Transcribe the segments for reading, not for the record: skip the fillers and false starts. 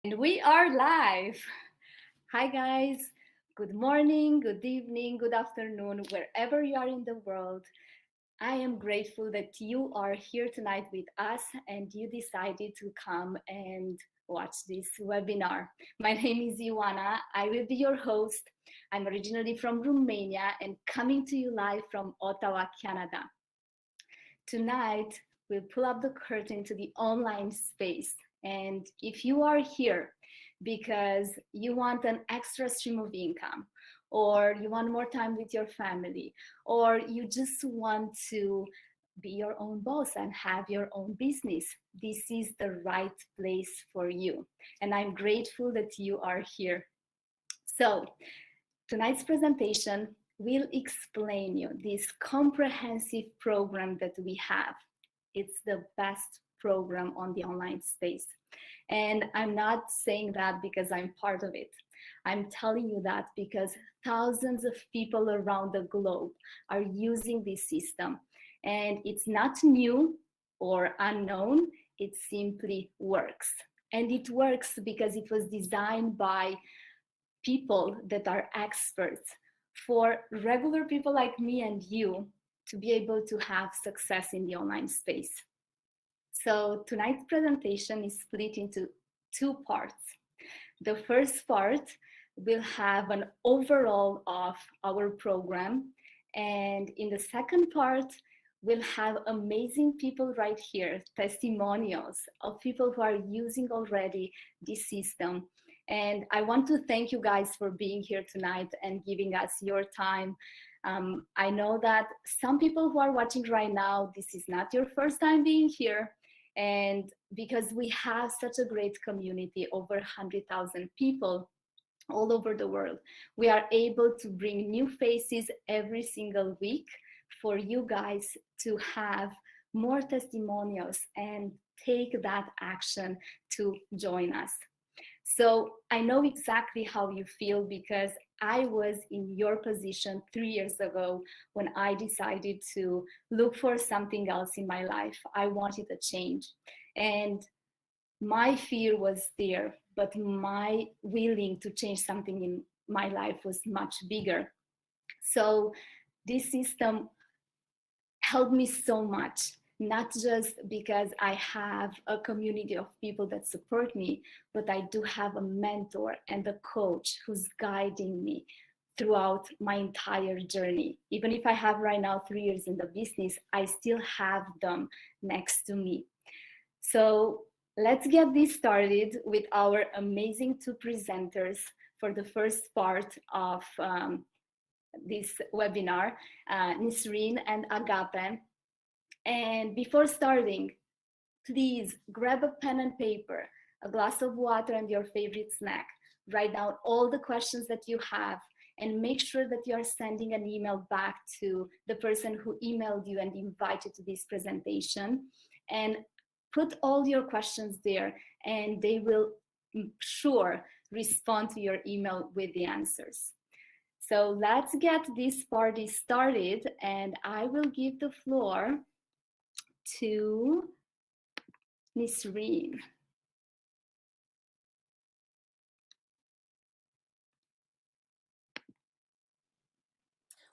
And we are live. Hi, guys. Good morning, good evening, good afternoon, wherever you are in the world. I am grateful that you are here tonight with us and you decided to come and watch this webinar. My name is Ioana. I will be your host. I'm originally from Romania and coming to you live from Ottawa, Canada. Tonight, we'll pull up the curtain to the online space. And if you are here because you want an extra stream of income, or you want more time with your family, or you just want to be your own boss and have your own business, this is the right place for you. And I'm grateful that you are here. So, tonight's presentation will explain you this comprehensive program that we have. It's the best program on the online space. And I'm not saying that because I'm part of it. I'm telling you that because thousands of people around the globe are using this system. And it's not new or unknown, it simply works. And it works because it was designed by people that are experts for regular people like me and you to be able to have success in the online space. So tonight's presentation is split into two parts. The first part will have an overall of our program, and in the second part, we'll have amazing people right here, testimonials of people who are using already this system. And I want to thank you guys for being here tonight and giving us your time. I know that some people who are watching right now, this is not your first time being here. And because we have such a great community, over 100,000 people all over the world, we are able to bring new faces every single week for you guys to have more testimonials and take that action to join us. So I know exactly how you feel because I was in your position 3 years ago when I decided to look for something else in my life. I wanted a change. And my fear was there, but my willing to change something in my life was much bigger. So this system helped me so much, not just because I have a community of people that support me, but I do have a mentor and a coach who's guiding me throughout my entire journey. Even if I have right now 3 years in the business, I still have them next to me. So let's get this started with our amazing two presenters for the first part of this webinar, Nisreen and Agape. And before starting, please grab a pen and paper, a glass of water, and your favorite snack. Write down all the questions that you have and make sure that you are sending an email back to the person who emailed you and invited to this presentation. And put all your questions there, and they will sure respond to your email with the answers. So let's get this party started, and I will give the floor to Nisreen.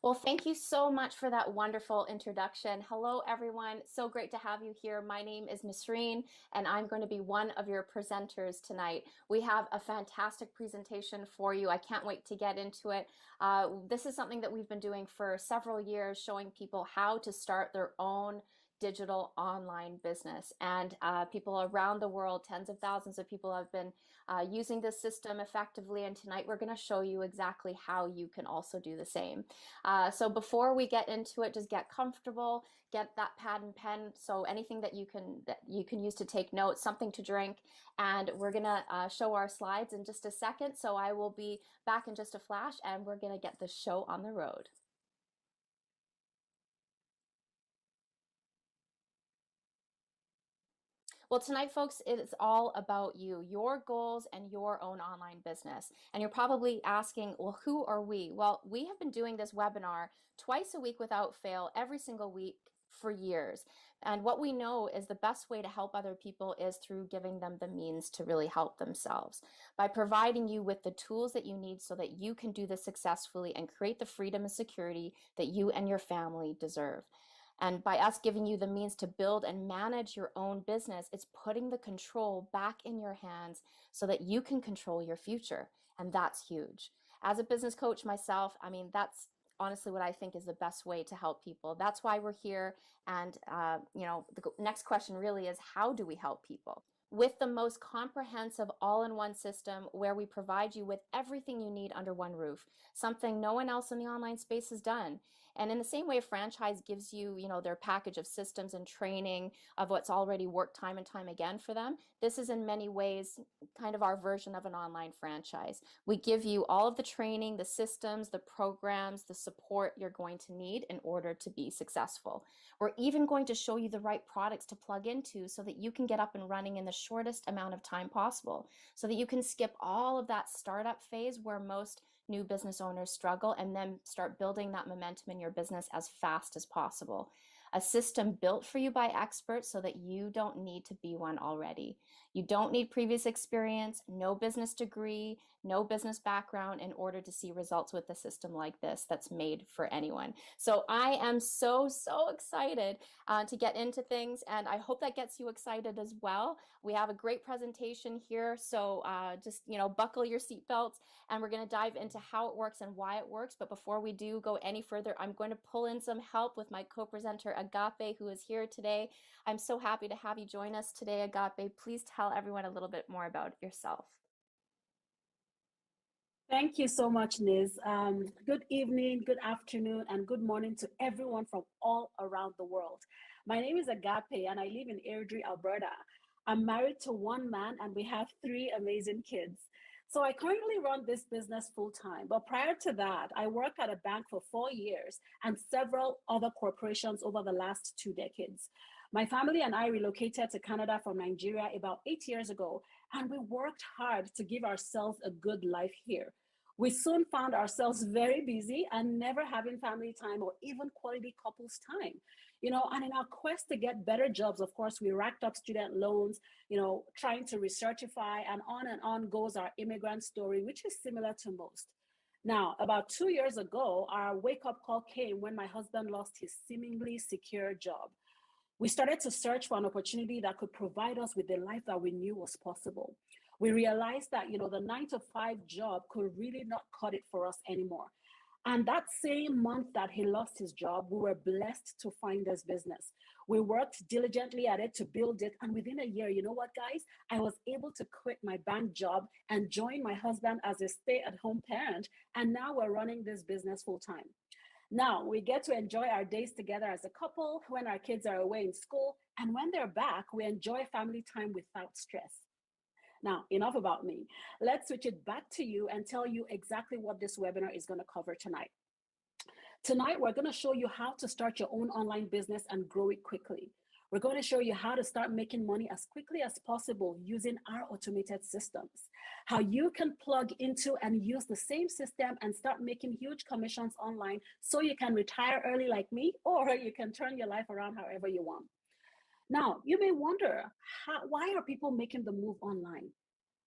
Well, thank you so much for that wonderful introduction. Hello, everyone. So great to have you here. My name is Nisreen, and I'm going to be one of your presenters tonight. We have a fantastic presentation for you. I can't wait to get into it. This is something that we've been doing for several years, showing people how to start their own digital online business. And people around the world, tens of thousands of people have been using this system effectively. And tonight we're going to show you exactly how you can also do the same. So before we get into it, just get comfortable, get that pad and pen. So anything that you can use to take notes, something to drink, and we're gonna show our slides in just a second. So I will be back in just a flash, and we're gonna get the show on the road. Well, tonight, folks, it is all about you, your goals, and your own online business. And you're probably asking, well, who are we? Well, we have been doing this webinar twice a week without fail, every single week for years. And what we know is the best way to help other people is through giving them the means to really help themselves by providing you with the tools that you need so that you can do this successfully and create the freedom and security that you and your family deserve. And by us giving you the means to build and manage your own business, it's putting the control back in your hands so that you can control your future. And that's huge. As a business coach myself, I mean, that's honestly what I think is the best way to help people. That's why we're here. And, the next question really is, how do we help people? With the most comprehensive all-in-one system where we provide you with everything you need under one roof, something no one else in the online space has done. And in the same way a franchise gives you, their package of systems and training of what's already worked time and time again for them, this is in many ways kind of our version of an online franchise. We give you all of the training, the systems, the programs, the support you're going to need in order to be successful. We're even going to show you the right products to plug into so that you can get up and running in the shortest amount of time possible, so that you can skip all of that startup phase where most new business owners struggle and then start building that momentum in your business as fast as possible. A system built for you by experts so that you don't need to be one already. You don't need previous experience, no business degree, no business background in order to see results with a system like this that's made for anyone. So I am so excited to get into things, and I hope that gets you excited as well. We have a great presentation here, so just buckle your seatbelts, and we're going to dive into how it works and why it works. But before we do go any further, I'm going to pull in some help with my co-presenter Agape, who is here today. I'm so happy to have you join us today, Agape. Please tell everyone a little bit more about yourself. Thank you so much, Liz. Good evening, good afternoon, and good morning to everyone from all around the world. My name is Agape, and I live in Airdrie, Alberta. I'm married to one man, and we have three amazing kids. So I currently run this business full time. But prior to that, I worked at a bank for 4 years and several other corporations over the last 2 decades. My family and I relocated to Canada from Nigeria about 8 years ago, and we worked hard to give ourselves a good life here. We soon found ourselves very busy and never having family time or even quality couples time. And in our quest to get better jobs, of course, we racked up student loans, trying to recertify, and on goes our immigrant story, which is similar to most. Now, about 2 years ago, our wake up call came when my husband lost his seemingly secure job. We started to search for an opportunity that could provide us with the life that we knew was possible. We realized that, the 9 to 5 job could really not cut it for us anymore. And that same month that he lost his job, we were blessed to find this business. We worked diligently at it to build it. And within a year, you know what, guys? I was able to quit my bank job and join my husband as a stay-at-home parent. And now we're running this business full time. Now we get to enjoy our days together as a couple when our kids are away in school. And when they're back, we enjoy family time without stress. Now, enough about me. Let's switch it back to you and tell you exactly what this webinar is going to cover tonight. Tonight, we're going to show you how to start your own online business and grow it quickly. We're going to show you how to start making money as quickly as possible using our automated systems, how you can plug into and use the same system and start making huge commissions online so you can retire early like me, or you can turn your life around however you want. Now, you may wonder, why are people making the move online?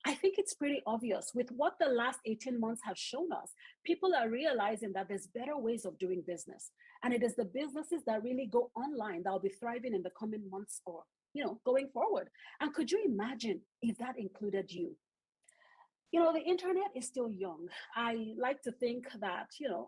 I think it's pretty obvious. With what the last 18 months have shown us, people are realizing that there's better ways of doing business. And it is the businesses that really go online that will be thriving in the coming months or, going forward. And could you imagine if that included you? The internet is still young. I like to think that,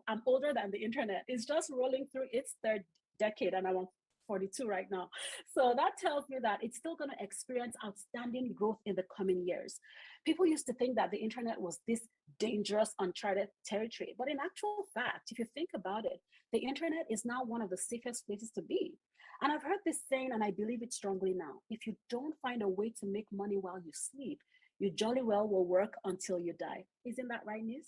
I'm older than the internet. It's just rolling through its third decade, and I'm 42 right now. So that tells me that it's still going to experience outstanding growth in the coming years. People used to think that the internet was this dangerous, uncharted territory. But in actual fact, if you think about it, the internet is now one of the safest places to be. And I've heard this saying, and I believe it strongly now. If you don't find a way to make money while you sleep, you jolly well will work until you die. Isn't that right, Niz?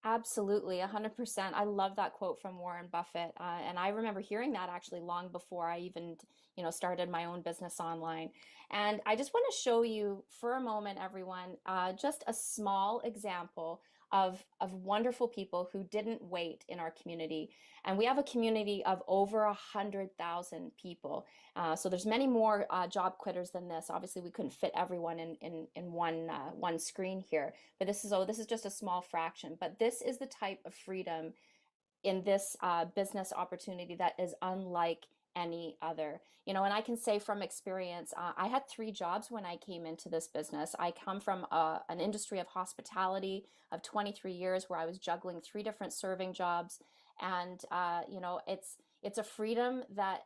Absolutely, 100%. I love that quote from Warren Buffett. And I remember hearing that actually long before I even, started my own business online. And I just want to show you for a moment, everyone, just a small example of wonderful people who didn't wait in our community. And we have a community of over 100,000 people. So there's many more job quitters than this. Obviously, we couldn't fit everyone in one screen here, but this is just a small fraction. But this is the type of freedom in this business opportunity that is unlike any other. And I can say from experience, I had 3 jobs when I came into this business. I come from an industry of hospitality of 23 years where I was juggling 3 different serving jobs. And, it's a freedom that,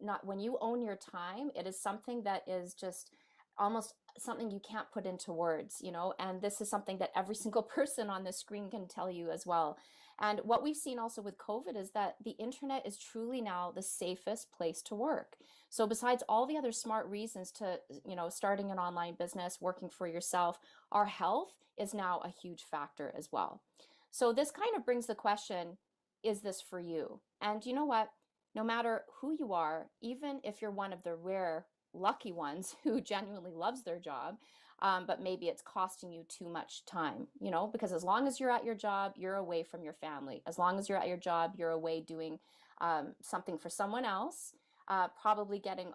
not when you own your time, it is something that is just almost something you can't put into words, and this is something that every single person on the screen can tell you as well. And what we've seen also with COVID is that the internet is truly now the safest place to work. So besides all the other smart reasons to, starting an online business, working for yourself, our health is now a huge factor as well. So this kind of brings the question, is this for you? And you know what? No matter who you are, even if you're one of the rare lucky ones who genuinely loves their job, but maybe it's costing you too much time, because as long as you're at your job, you're away from your family. As long as you're at your job, you're away doing something for someone else, probably getting,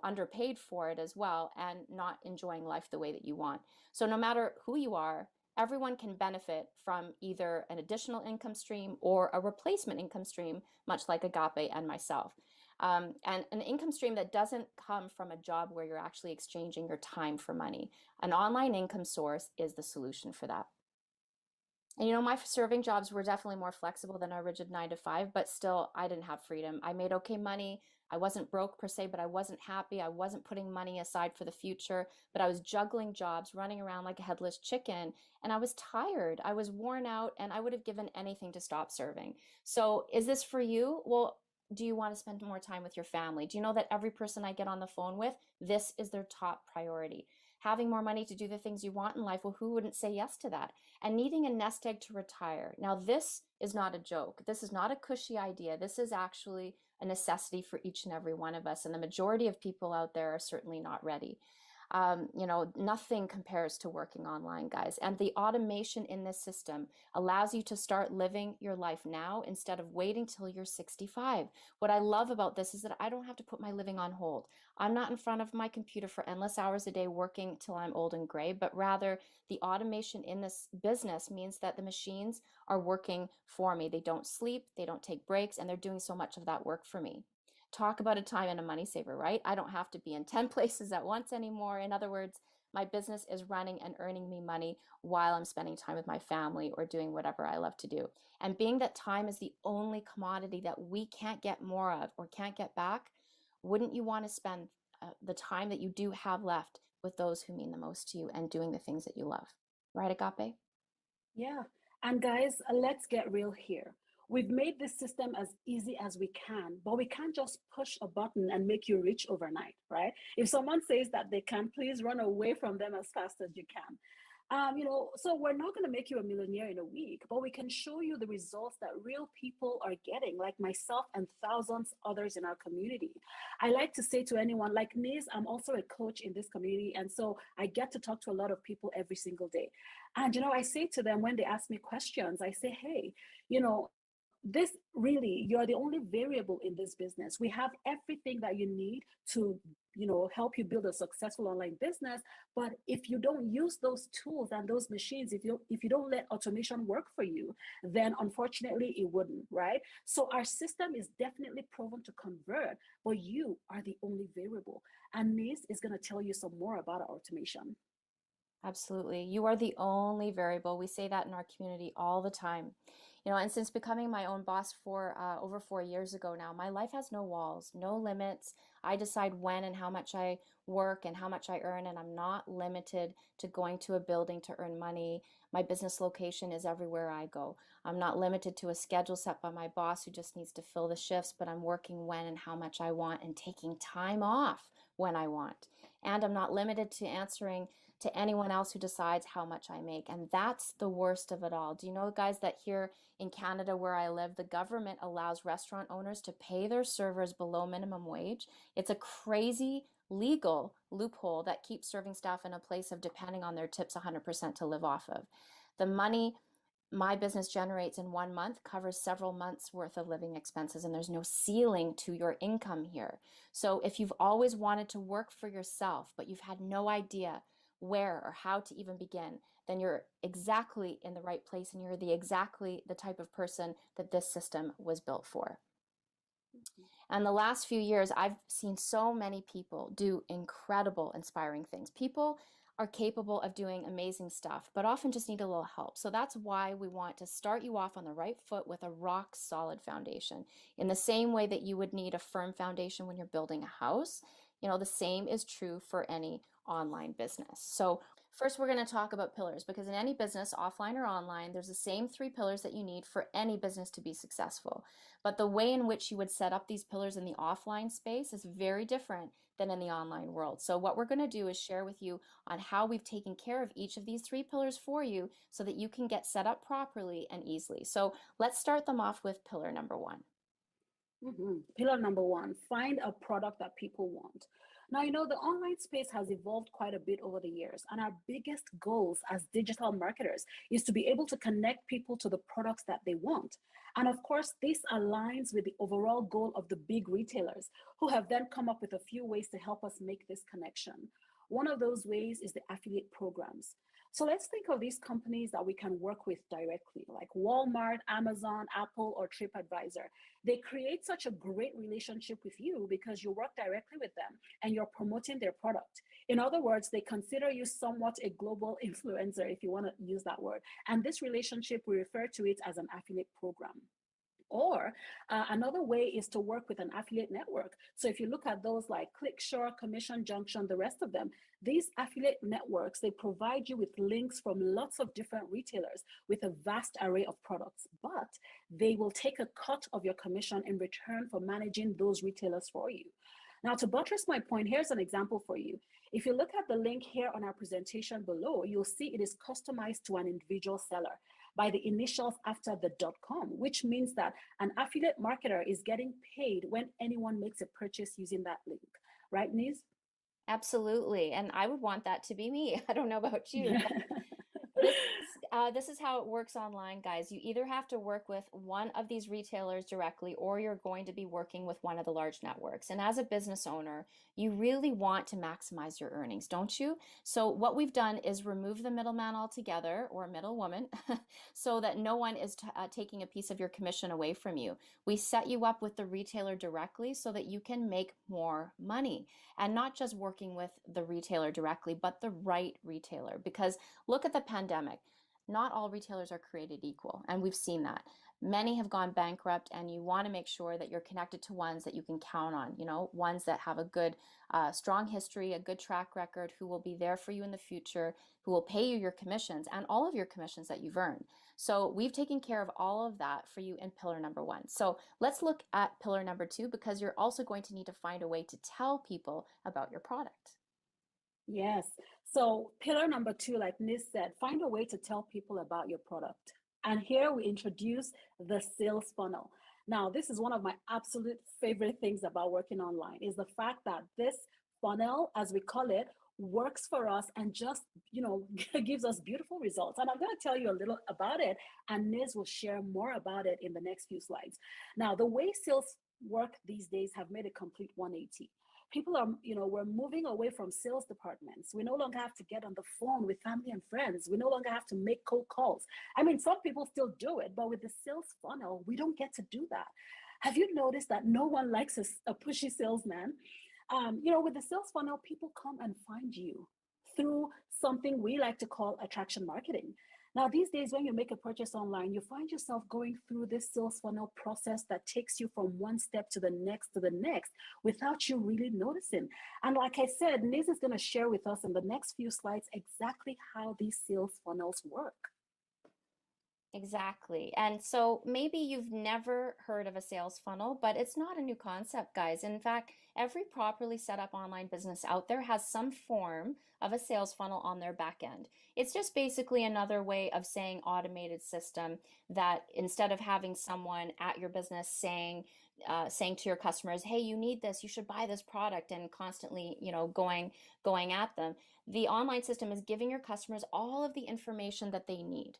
underpaid for it as well, and not enjoying life the way that you want. So no matter who you are, everyone can benefit from either an additional income stream or a replacement income stream, much like Agape and myself. And an income stream that doesn't come from a job where you're actually exchanging your time for money. An online income source is the solution for that. And my serving jobs were definitely more flexible than a rigid 9 to 5, but still, I didn't have freedom. I made okay money. I wasn't broke per se, but I wasn't happy. I wasn't putting money aside for the future, but I was juggling jobs, running around like a headless chicken, and I was tired. I was worn out, and I would have given anything to stop serving. So, is this for you? Well, do you want to spend more time with your family? Do you know that every person I get on the phone with, this is their top priority? Having more money to do the things you want in life, well, who wouldn't say yes to that? And needing a nest egg to retire. Now, this is not a joke. This is not a cushy idea. This is actually a necessity for each and every one of us. And the majority of people out there are certainly not ready. Nothing compares to working online, guys. And the automation in this system allows you to start living your life now instead of waiting till you're 65. What I love about this is that I don't have to put my living on hold. I'm not in front of my computer for endless hours a day working till I'm old and gray, but rather the automation in this business means that the machines are working for me. They don't sleep, they don't take breaks, and they're doing so much of that work for me. Talk about a time and a money saver, right? I don't have to be in 10 places at once anymore. In other words, my business is running and earning me money while I'm spending time with my family or doing whatever I love to do. And being that time is the only commodity that we can't get more of or can't get back, wouldn't you want to spend the time that you do have left with those who mean the most to you and doing the things that you love? Right, Agape? Yeah. And guys, let's get real here. We've made this system as easy as we can, but we can't just push a button and make you rich overnight, right? If someone says that they can, please run away from them as fast as you can. So we're not going to make you a millionaire in a week, but we can show you the results that real people are getting, like myself and thousands others in our community. I like to say to anyone, like Niz, I'm also a coach in this community, and so I get to talk to a lot of people every single day. And I say to them when they ask me questions, I say, hey, this really, you're the only variable in this business. We have everything that you need to help you build a successful online business. But if you don't use those tools and those machines, if you don't let automation work for you, then unfortunately it wouldn't, right? So our system is definitely proven to convert, but you are the only variable. And Nis is going to tell you some more about our automation. Absolutely. You are the only variable. We say that in our community all the time. And since becoming my own boss for over 4 years ago now, my life has no walls, no limits. I decide when and how much I work and how much I earn, and I'm not limited to going to a building to earn money. My business location is everywhere I go. I'm not limited to a schedule set by my boss who just needs to fill the shifts, but I'm working when and how much I want and taking time off when I want. And I'm not limited to answering to anyone else who decides how much I make. And that's the worst of it all. Do you know, guys, that here in Canada where I live, the government allows restaurant owners to pay their servers below minimum wage? It's a crazy legal loophole that keeps serving staff in a place of depending on their tips 100% to live off of. The money my business generates in 1 month covers several months worth of living expenses, and there's no ceiling to your income here. So if you've always wanted to work for yourself, but you've had no idea where or how to even begin, then you're exactly in the right place, and you're exactly the type of person that this system was built for. And the last few years, I've seen so many people do incredible, inspiring things. People are capable of doing amazing stuff, but often just need a little help. So that's why we want to start you off on the right foot with a rock solid foundation. In the same way that you would need a firm foundation when you're building a house, the same is true for any online business. So first, we're going to talk about pillars, because in any business, offline or online, there's the same 3 pillars that you need for any business to be successful. But the way in which you would set up these pillars in the offline space is very different than in the online world. So what we're going to do is share with you on how we've taken care of each of these 3 pillars for you so that you can get set up properly and easily. So let's start them off with pillar number 1. Pillar number 1, find a product that people want. Now, the online space has evolved quite a bit over the years, and our biggest goals as digital marketers is to be able to connect people to the products that they want. And of course, this aligns with the overall goal of the big retailers, who have then come up with a few ways to help us make this connection. One of those ways is the affiliate programs. So let's think of these companies that we can work with directly, like Walmart, Amazon, Apple, or TripAdvisor. They create such a great relationship with you because you work directly with them and you're promoting their product. In other words, they consider you somewhat a global influencer, if you want to use that word. And this relationship, we refer to it as an affiliate program. Or another way is to work with an affiliate network. So if you look at those like ClickShare, Commission Junction, the rest of them, these affiliate networks, they provide you with links from lots of different retailers with a vast array of products, but they will take a cut of your commission in return for managing those retailers for you. Now, to buttress my point, here's an example for you. If you look at the link here on our presentation below, you'll see it is customized to an individual seller by the initials after the .com, which means that an affiliate marketer is getting paid when anyone makes a purchase using that link. Right, Niz? Absolutely. And I would want that to be me. I don't know about you. This is how it works online, guys. You either have to work with one of these retailers directly, or you're going to be working with one of the large networks. And as a business owner, you really want to maximize your earnings, don't you? So what we've done is remove the middleman altogether, or middlewoman, so that no one is taking a piece of your commission away from you. We set you up with the retailer directly so that you can make more money, and not just working with the retailer directly, but the right retailer. Because look at the pandemic. Not all retailers are created equal, and we've seen that. Many have gone bankrupt, and you want to make sure that you're connected to ones that you can count on, ones that have a good, strong history, a good track record, who will be there for you in the future, who will pay you your commissions and all of your commissions that you've earned. So we've taken care of all of that for you in pillar number 1. So let's look at pillar number 2, because you're also going to need to find a way to tell people about your product. Yes. So pillar number 2, like Nis said, find a way to tell people about your product. And here we introduce the sales funnel. Now, this is one of my absolute favorite things about working online, is the fact that this funnel, as we call it, works for us and just, gives us beautiful results. And I'm going to tell you a little about it, and Nis will share more about it in the next few slides. Now, the way sales work these days have made a complete 180. People are, we're moving away from sales departments. We no longer have to get on the phone with family and friends. We no longer have to make cold calls. I mean, some people still do it, but with the sales funnel, we don't get to do that. Have you noticed that no one likes a pushy salesman? With the sales funnel, people come and find you through something we like to call attraction marketing. Now, these days, when you make a purchase online, you find yourself going through this sales funnel process that takes you from one step to the next without you really noticing. And like I said, Niz is going to share with us in the next few slides exactly how these sales funnels work. Exactly. And so maybe you've never heard of a sales funnel, but it's not a new concept, guys. In fact, every properly set up online business out there has some form of a sales funnel on their back end. It's just basically another way of saying automated system, that instead of having someone at your business saying, saying to your customers, hey, you need this, you should buy this product, and constantly, going at them. The online system is giving your customers all of the information that they need.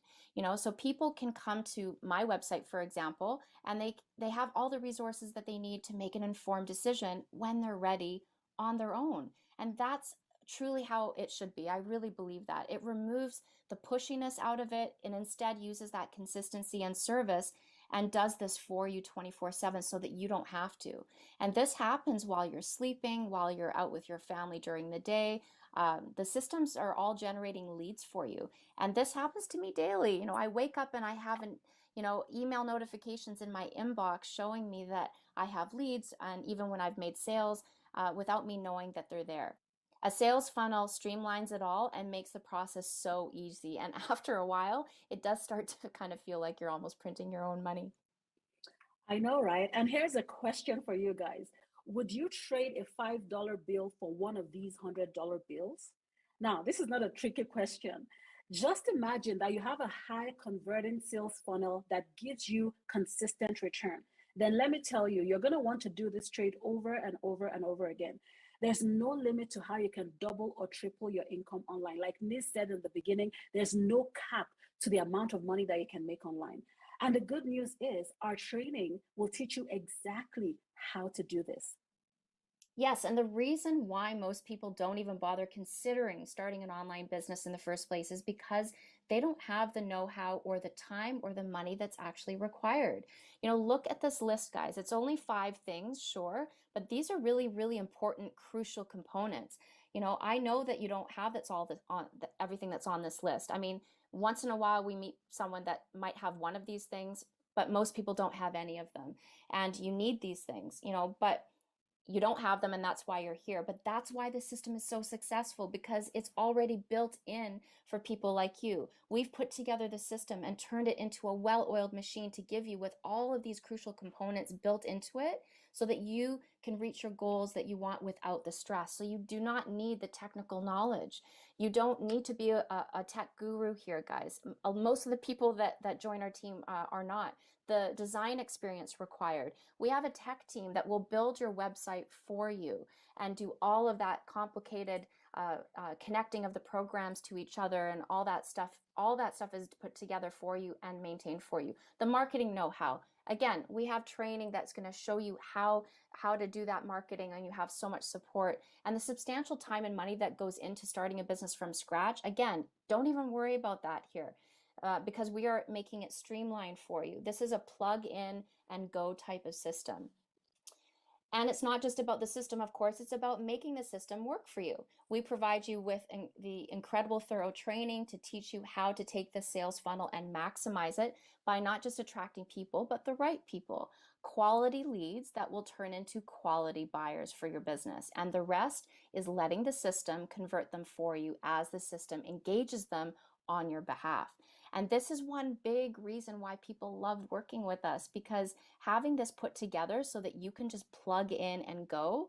So people can come to my website, for example, and they have all the resources that they need to make an informed decision when they're ready on their own. And that's truly how it should be. I really believe that. It removes the pushiness out of it and instead uses that consistency and service and does this for you 24/7 so that you don't have to. And this happens while you're sleeping, while you're out with your family during the day. The systems are all generating leads for you. And this happens to me daily. I wake up and I have email notifications in my inbox showing me that I have leads, and even when I've made sales, without me knowing that they're there. A sales funnel streamlines it all and makes the process so easy. And after a while, it does start to kind of feel like you're almost printing your own money. I know, right? And here's a question for you guys. Would you trade a $5 bill for one of these $100 bills? Now, this is not a tricky question. Just imagine that you have a high converting sales funnel that gives you consistent return. Then let me tell you, you're going to want to do this trade over and over and over again. There's no limit to how you can double or triple your income online. Like Niz said in the beginning, there's no cap to the amount of money that you can make online. And the good news is our training will teach you exactly how to do this. Yes, and the reason why most people don't even bother considering starting an online business in the first place is because they don't have the know-how or the time or the money that's actually required. Look at this list, guys. It's only 5 things, sure, but these are really, really important, crucial components. I know that you don't have that's all everything that's on this list. I mean, once in a while we meet someone that might have one of these things, but most people don't have any of them. And you need these things, but you don't have them, and that's why you're here. But that's why the system is so successful, because it's already built in for people like you. We've put together the system and turned it into a well-oiled machine to give you with all of these crucial components built into it so that you can reach your goals that you want without the stress. So you do not need the technical knowledge. You don't need to be a tech guru here, guys. Most of the people that join our team are not. The design experience required. We have a tech team that will build your website for you and do all of that complicated connecting of the programs to each other and all that stuff. All that stuff is put together for you and maintained for you. The marketing know-how. Again, we have training that's going to show you how to do that marketing, and you have so much support. And the substantial time and money that goes into starting a business from scratch, again, don't even worry about that here. Because we are making it streamlined for you. This is a plug in and go type of system. And it's not just about the system, of course, it's about making the system work for you. We provide you with the incredible thorough training to teach you how to take the sales funnel and maximize it by not just attracting people, but the right people. Quality leads that will turn into quality buyers for your business. And the rest is letting the system convert them for you as the system engages them on your behalf. And this is one big reason why people love working with us, because having this put together so that you can just plug in and go,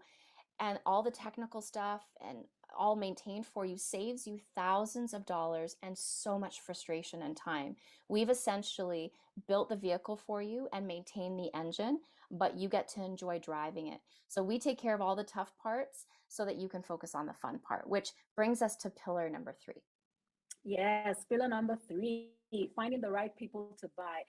and all the technical stuff and all maintained for you saves you thousands of dollars and so much frustration and time. We've essentially built the vehicle for you and maintain the engine, but you get to enjoy driving it. So we take care of all the tough parts so that you can focus on the fun part, which brings us to pillar number 3. Yes, pillar number 3, finding the right people to buy.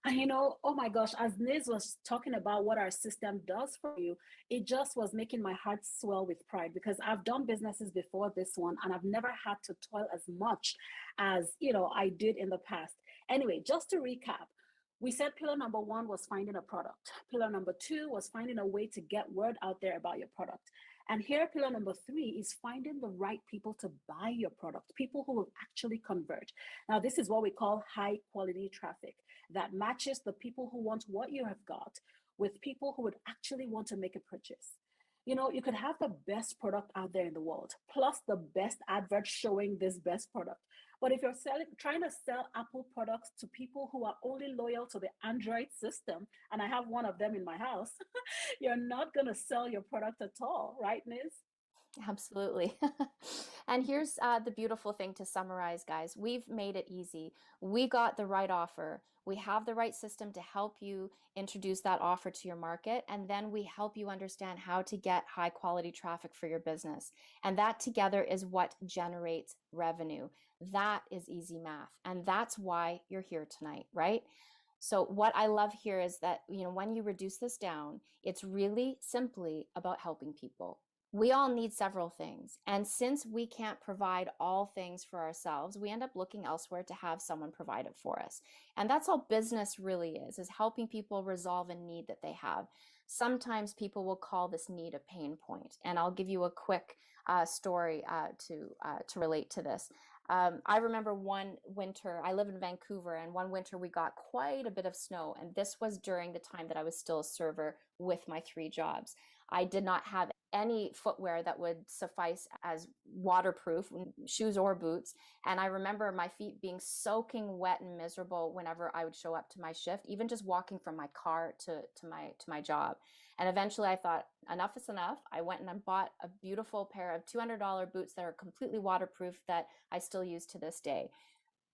And oh my gosh, as Niz was talking about what our system does for you, it just was making my heart swell with pride, because I've done businesses before this one and I've never had to toil as much as, I did in the past. Anyway, just to recap, we said pillar number 1 was finding a product. Pillar number 2 was finding a way to get word out there about your product. And here, pillar number 3 is finding the right people to buy your product, people who will actually convert. Now, this is what we call high quality traffic that matches the people who want what you have got with people who would actually want to make a purchase. You could have the best product out there in the world, plus the best advert showing this best product. But if you're trying to sell Apple products to people who are only loyal to the Android system, and I have one of them in my house, you're not going to sell your product at all, right, Niz? Absolutely. And here's the beautiful thing to summarize, guys. We've made it easy. We got the right offer. We have the right system to help you introduce that offer to your market. And then we help you understand how to get high quality traffic for your business. And that together is what generates revenue. That is easy math. And that's why you're here tonight, right? So what I love here is that, when you reduce this down, it's really simply about helping people. We all need several things. And since we can't provide all things for ourselves, we end up looking elsewhere to have someone provide it for us. And that's all business really is helping people resolve a need that they have. Sometimes people will call this need a pain point. And I'll give you a quick story to relate to this. I remember one winter, I live in Vancouver, and one winter we got quite a bit of snow. And this was during the time that I was still a server with my 3 jobs. I did not have any footwear that would suffice as waterproof, shoes or boots. And I remember my feet being soaking wet and miserable whenever I would show up to my shift, even just walking from my car to my job. And eventually I thought, enough is enough. I went and I bought a beautiful pair of $200 boots that are completely waterproof that I still use to this day.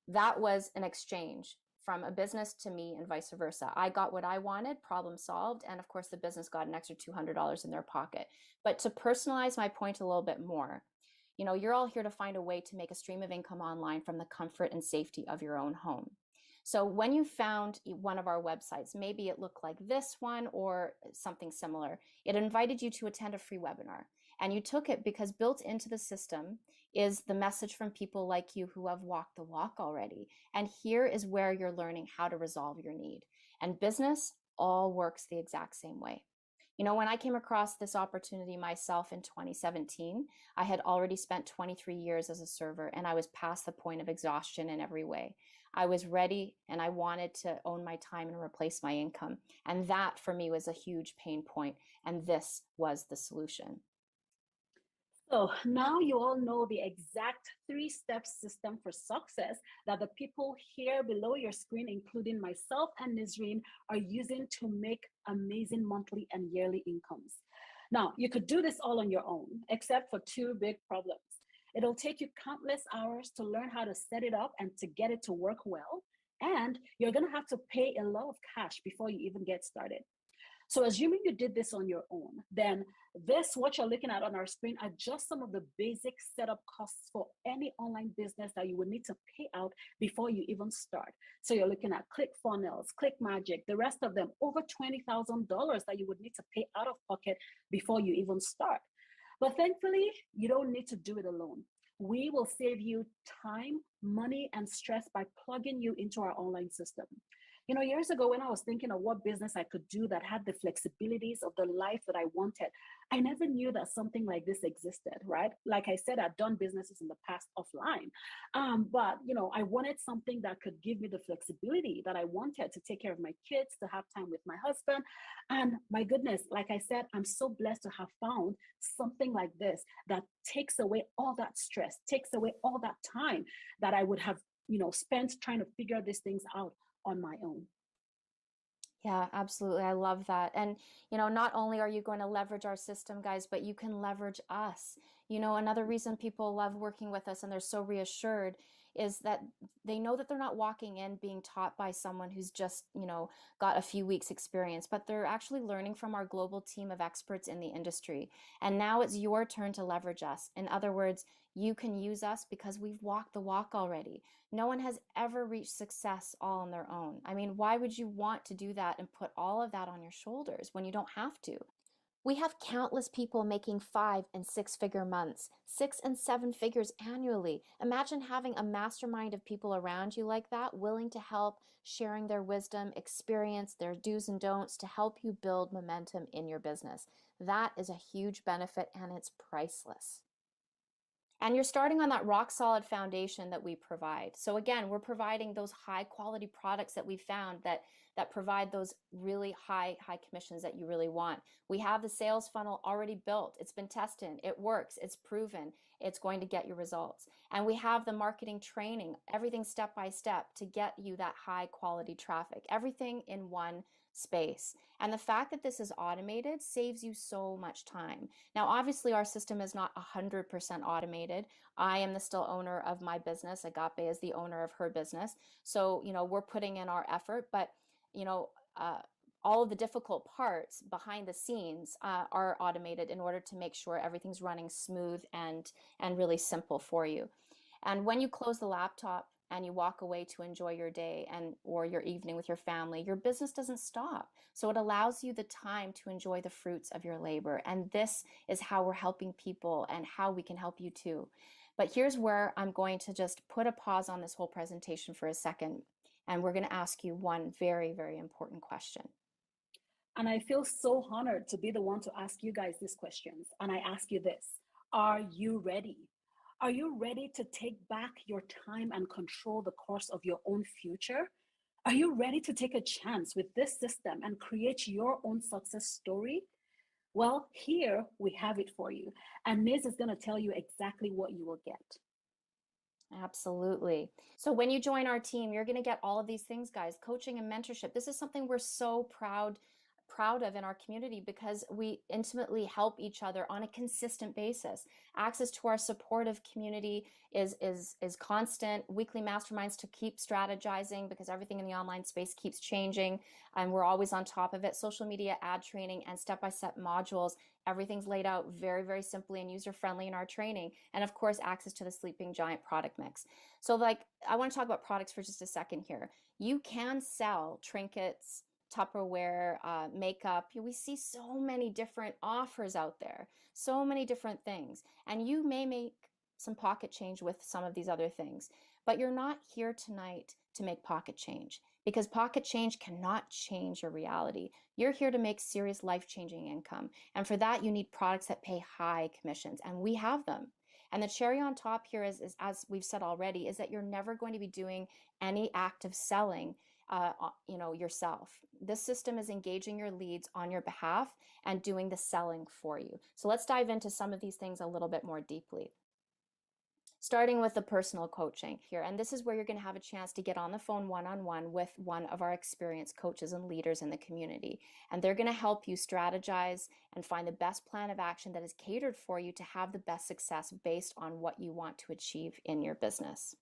That was an exchange from a business to me and vice versa. I got what I wanted, problem solved. And of course, the business got an extra $200 in their pocket. But to personalize my point a little bit more, you're all here to find a way to make a stream of income online from the comfort and safety of your own home. So when you found one of our websites, maybe it looked like this one or something similar, it invited you to attend a free webinar. And you took it because built into the system is the message from people like you who have walked the walk already. And here is where you're learning how to resolve your need. And business all works the exact same way. When I came across this opportunity myself in 2017, I had already spent 23 years as a server and I was past the point of exhaustion in every way. I was ready and I wanted to own my time and replace my income. And that for me was a huge pain point. And this was the solution. So now you all know the exact 3-step system for success that the people here below your screen, including myself and Nisreen, are using to make amazing monthly and yearly incomes. Now, you could do this all on your own, except for 2 big problems. It'll take you countless hours to learn how to set it up and to get it to work well. And you're going to have to pay a lot of cash before you even get started. So assuming you did this on your own, then what you're looking at on our screen are just some of the basic setup costs for any online business that you would need to pay out before you even start. So you're looking at ClickFunnels, ClickMagick, the rest of them, over $20,000 that you would need to pay out of pocket before you even start. But thankfully, you don't need to do it alone. We will save you time, money, and stress by plugging you into our online system. Years ago, when I was thinking of what business I could do that had the flexibilities of the life that I wanted, I never knew that something like this existed, right? Like I said, I'd done businesses in the past offline. But I wanted something that could give me the flexibility that I wanted to take care of my kids, to have time with my husband. And my goodness, like I said, I'm so blessed to have found something like this that takes away all that stress, takes away all that time that I would have, spent trying to figure these things out on my own. Yeah, absolutely. I love that. And, not only are you going to leverage our system, guys, but you can leverage us. Another reason people love working with us and they're so reassured is that they know that they're not walking in being taught by someone who's just, got a few weeks experience, but they're actually learning from our global team of experts in the industry. And now it's your turn to leverage us. In other words, you can use us because we've walked the walk already. No one has ever reached success all on their own. I mean, why would you want to do that and put all of that on your shoulders when you don't have to? We have countless people making 5 and 6-figure months, 6 and 7 figures annually. Imagine having a mastermind of people around you like that, willing to help, sharing their wisdom, experience, their do's and don'ts to help you build momentum in your business. That is a huge benefit and it's priceless. And you're starting on that rock solid foundation that we provide. So again, we're providing those high quality products that we found that provide those really high commissions that you really want. We have the sales funnel already built. It's been tested. It works. It's proven. It's going to get you results. And we have the marketing training, everything step by step to get you that high quality traffic, everything in one space. And the fact that this is automated saves you so much time. Now, obviously, our system is not 100% automated. I am the still owner of my business. Agape is the owner of her business. So, we're putting in our effort, but, you know, all of the difficult parts behind the scenes are automated in order to make sure everything's running smooth and really simple for you. And when you close the laptop and you walk away to enjoy your day and or your evening with your family, your business doesn't stop. So it allows you the time to enjoy the fruits of your labor. And this is how we're helping people and how we can help you too. But here's where I'm going to just put a pause on this whole presentation for a second. And we're going to ask you one very, very important question. And I feel so honored to be the one to ask you guys these questions. And I ask you this: are you ready? Are you ready to take back your time and control the course of your own future? Are you ready to take a chance with this system and create your own success story? Well, here we have it for you. And Niz is going to tell you exactly what you will get. Absolutely. So when you join our team, you're going to get all of these things, guys: coaching and mentorship. This is something we're so proud of in our community because we intimately help each other on a consistent basis. Access to our supportive community is constant. Weekly masterminds to keep strategizing because everything in the online space keeps changing and we're always on top of it. Social media ad training and step-by-step modules. Everything's laid out very, very simply and user-friendly in our training. And of course, access to the Sleeping Giant product mix. So I want to talk about products for just a second here. You can sell trinkets, Tupperware, makeup. We see so many different offers out there, so many different things. And you may make some pocket change with some of these other things, but you're not here tonight to make pocket change because pocket change cannot change your reality. You're here to make serious life-changing income. And for that, you need products that pay high commissions, and we have them. And the cherry on top here is as we've said already, is that you're never going to be doing any active selling yourself. This system is engaging your leads on your behalf and doing the selling for you. So let's dive into some of these things a little bit more deeply. Starting with the personal coaching here. And this is where you're going to have a chance to get on the phone one-on-one with one of our experienced coaches and leaders in the community. And they're going to help you strategize and find the best plan of action that is catered for you to have the best success based on what you want to achieve in your business.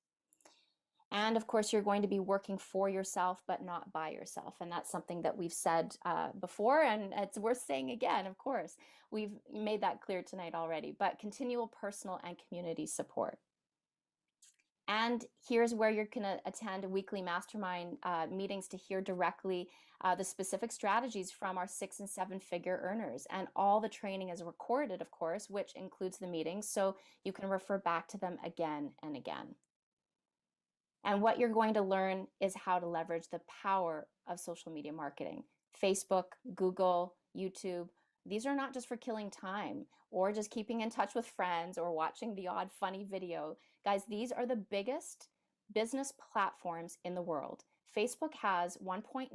And of course, you're going to be working for yourself, but not by yourself. And that's something that we've said before, and it's worth saying again, of course. We've made that clear tonight already, but continual personal and community support. And here's where you're going to attend weekly mastermind meetings to hear directly the specific strategies from our 6- and 7-figure earners. And all the training is recorded, of course, which includes the meetings, so you can refer back to them again and again. And what you're going to learn is how to leverage the power of social media marketing. Facebook, Google, YouTube. These are not just for killing time or just keeping in touch with friends or watching the odd funny video. Guys, these are the biggest business platforms in the world. Facebook has 1.9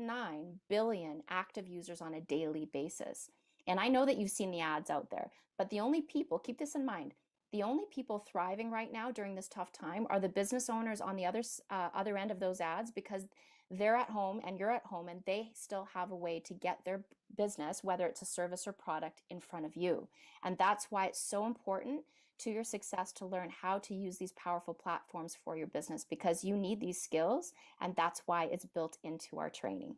billion active users on a daily basis. And I know that you've seen the ads out there, but the only people, keep this in mind, the only people thriving right now during this tough time are the business owners on the other end of those ads because they're at home and you're at home and they still have a way to get their business, whether it's a service or product, in front of you. And that's why it's so important to your success to learn how to use these powerful platforms for your business because you need these skills and that's why it's built into our training.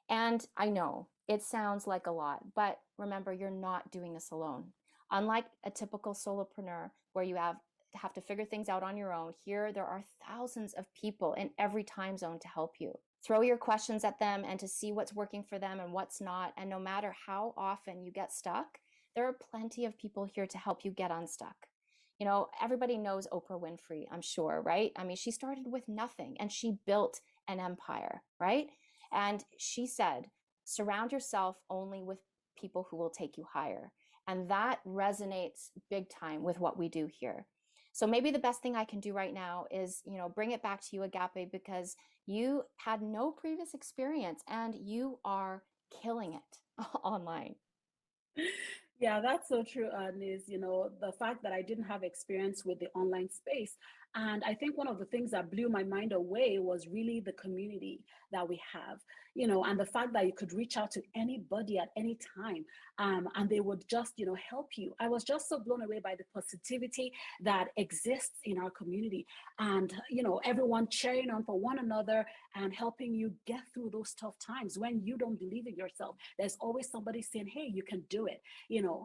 And I know it sounds like a lot, but remember, you're not doing this alone. Unlike a typical solopreneur where you have to figure things out on your own, here there are thousands of people in every time zone to help you. Throw your questions at them and to see what's working for them and what's not. And no matter how often you get stuck, there are plenty of people here to help you get unstuck. Everybody knows Oprah Winfrey, I'm sure, right? I mean, she started with nothing and she built an empire, right? And she said, surround yourself only with people who will take you higher. And that resonates big time with what we do here. So maybe the best thing I can do right now is, bring it back to you, Agape, because you had no previous experience and you are killing it online. Yeah, that's so true, Niz. The fact that I didn't have experience with the online space And I think one of the things that blew my mind away was really the community that we have, and the fact that you could reach out to anybody at any time, and they would just, help you. I was just so blown away by the positivity that exists in our community, and, everyone cheering on for one another and helping you get through those tough times when you don't believe in yourself. There's always somebody saying, hey, you can do it.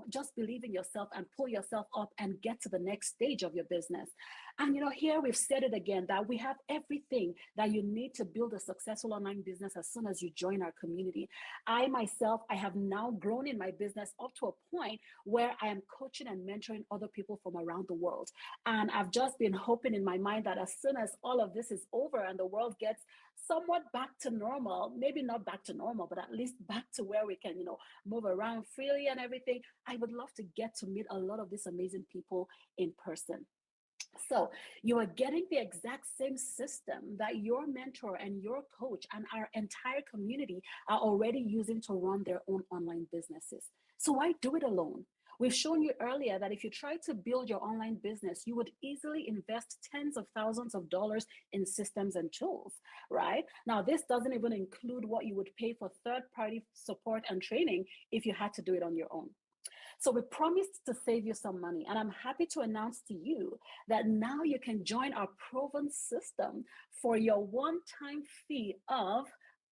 Just believe in yourself and pull yourself up and get to the next stage of your business. And here we've said it again, that we have everything that you need to build a successful online business as soon as you join our community. I myself, I have now grown in my business up to a point where I am coaching and mentoring other people from around the world. And I've just been hoping in my mind that as soon as all of this is over and the world gets somewhat back to normal, maybe not back to normal, but at least back to where we can, move around freely and everything, I would love to get to meet a lot of these amazing people in person. So you are getting the exact same system that your mentor and your coach and our entire community are already using to run their own online businesses. So why do it alone? We've shown you earlier that if you try to build your online business, you would easily invest tens of thousands of dollars in systems and tools, right? Now, this doesn't even include what you would pay for third-party support and training if you had to do it on your own. So we promised to save you some money, and I'm happy to announce to you that now you can join our proven system for your one-time fee of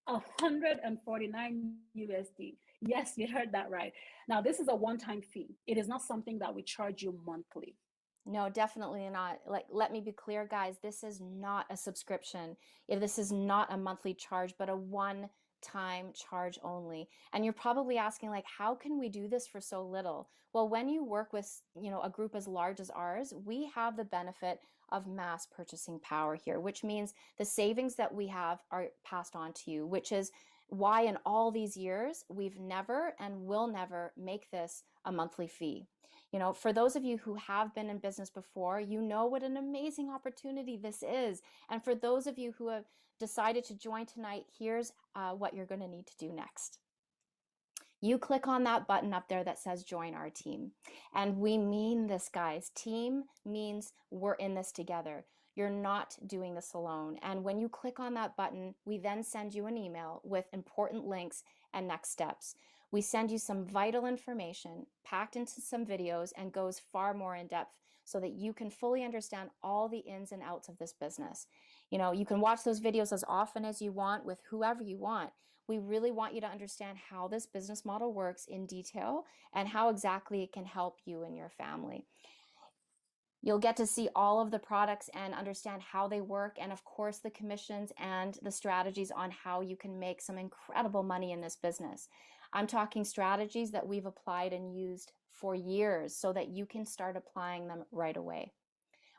149 USD. Yes, you heard that right. Now, this is a one-time fee. It is not something that we charge you monthly. No, definitely not. Like, let me be clear, guys, this is not a subscription. This is not a monthly charge, but a one-time charge only. And you're probably asking, like, how can we do this for so little? Well, when you work with, a group as large as ours, we have the benefit of mass purchasing power here, which means the savings that we have are passed on to you, which is why in all these years, we've never and will never make this a monthly fee. For those of you who have been in business before, you know what an amazing opportunity this is. And for those of you who have decided to join tonight, here's what you're going to need to do next. You click on that button up there that says join our team. And we mean this, guys. Team means we're in this together. You're not doing this alone. And when you click on that button, we then send you an email with important links and next steps. We send you some vital information packed into some videos and goes far more in depth so that you can fully understand all the ins and outs of this business. You can watch those videos as often as you want with whoever you want. We really want you to understand how this business model works in detail and how exactly it can help you and your family. You'll get to see all of the products and understand how they work, and of course the commissions and the strategies on how you can make some incredible money in this business. I'm talking strategies that we've applied and used for years so that you can start applying them right away.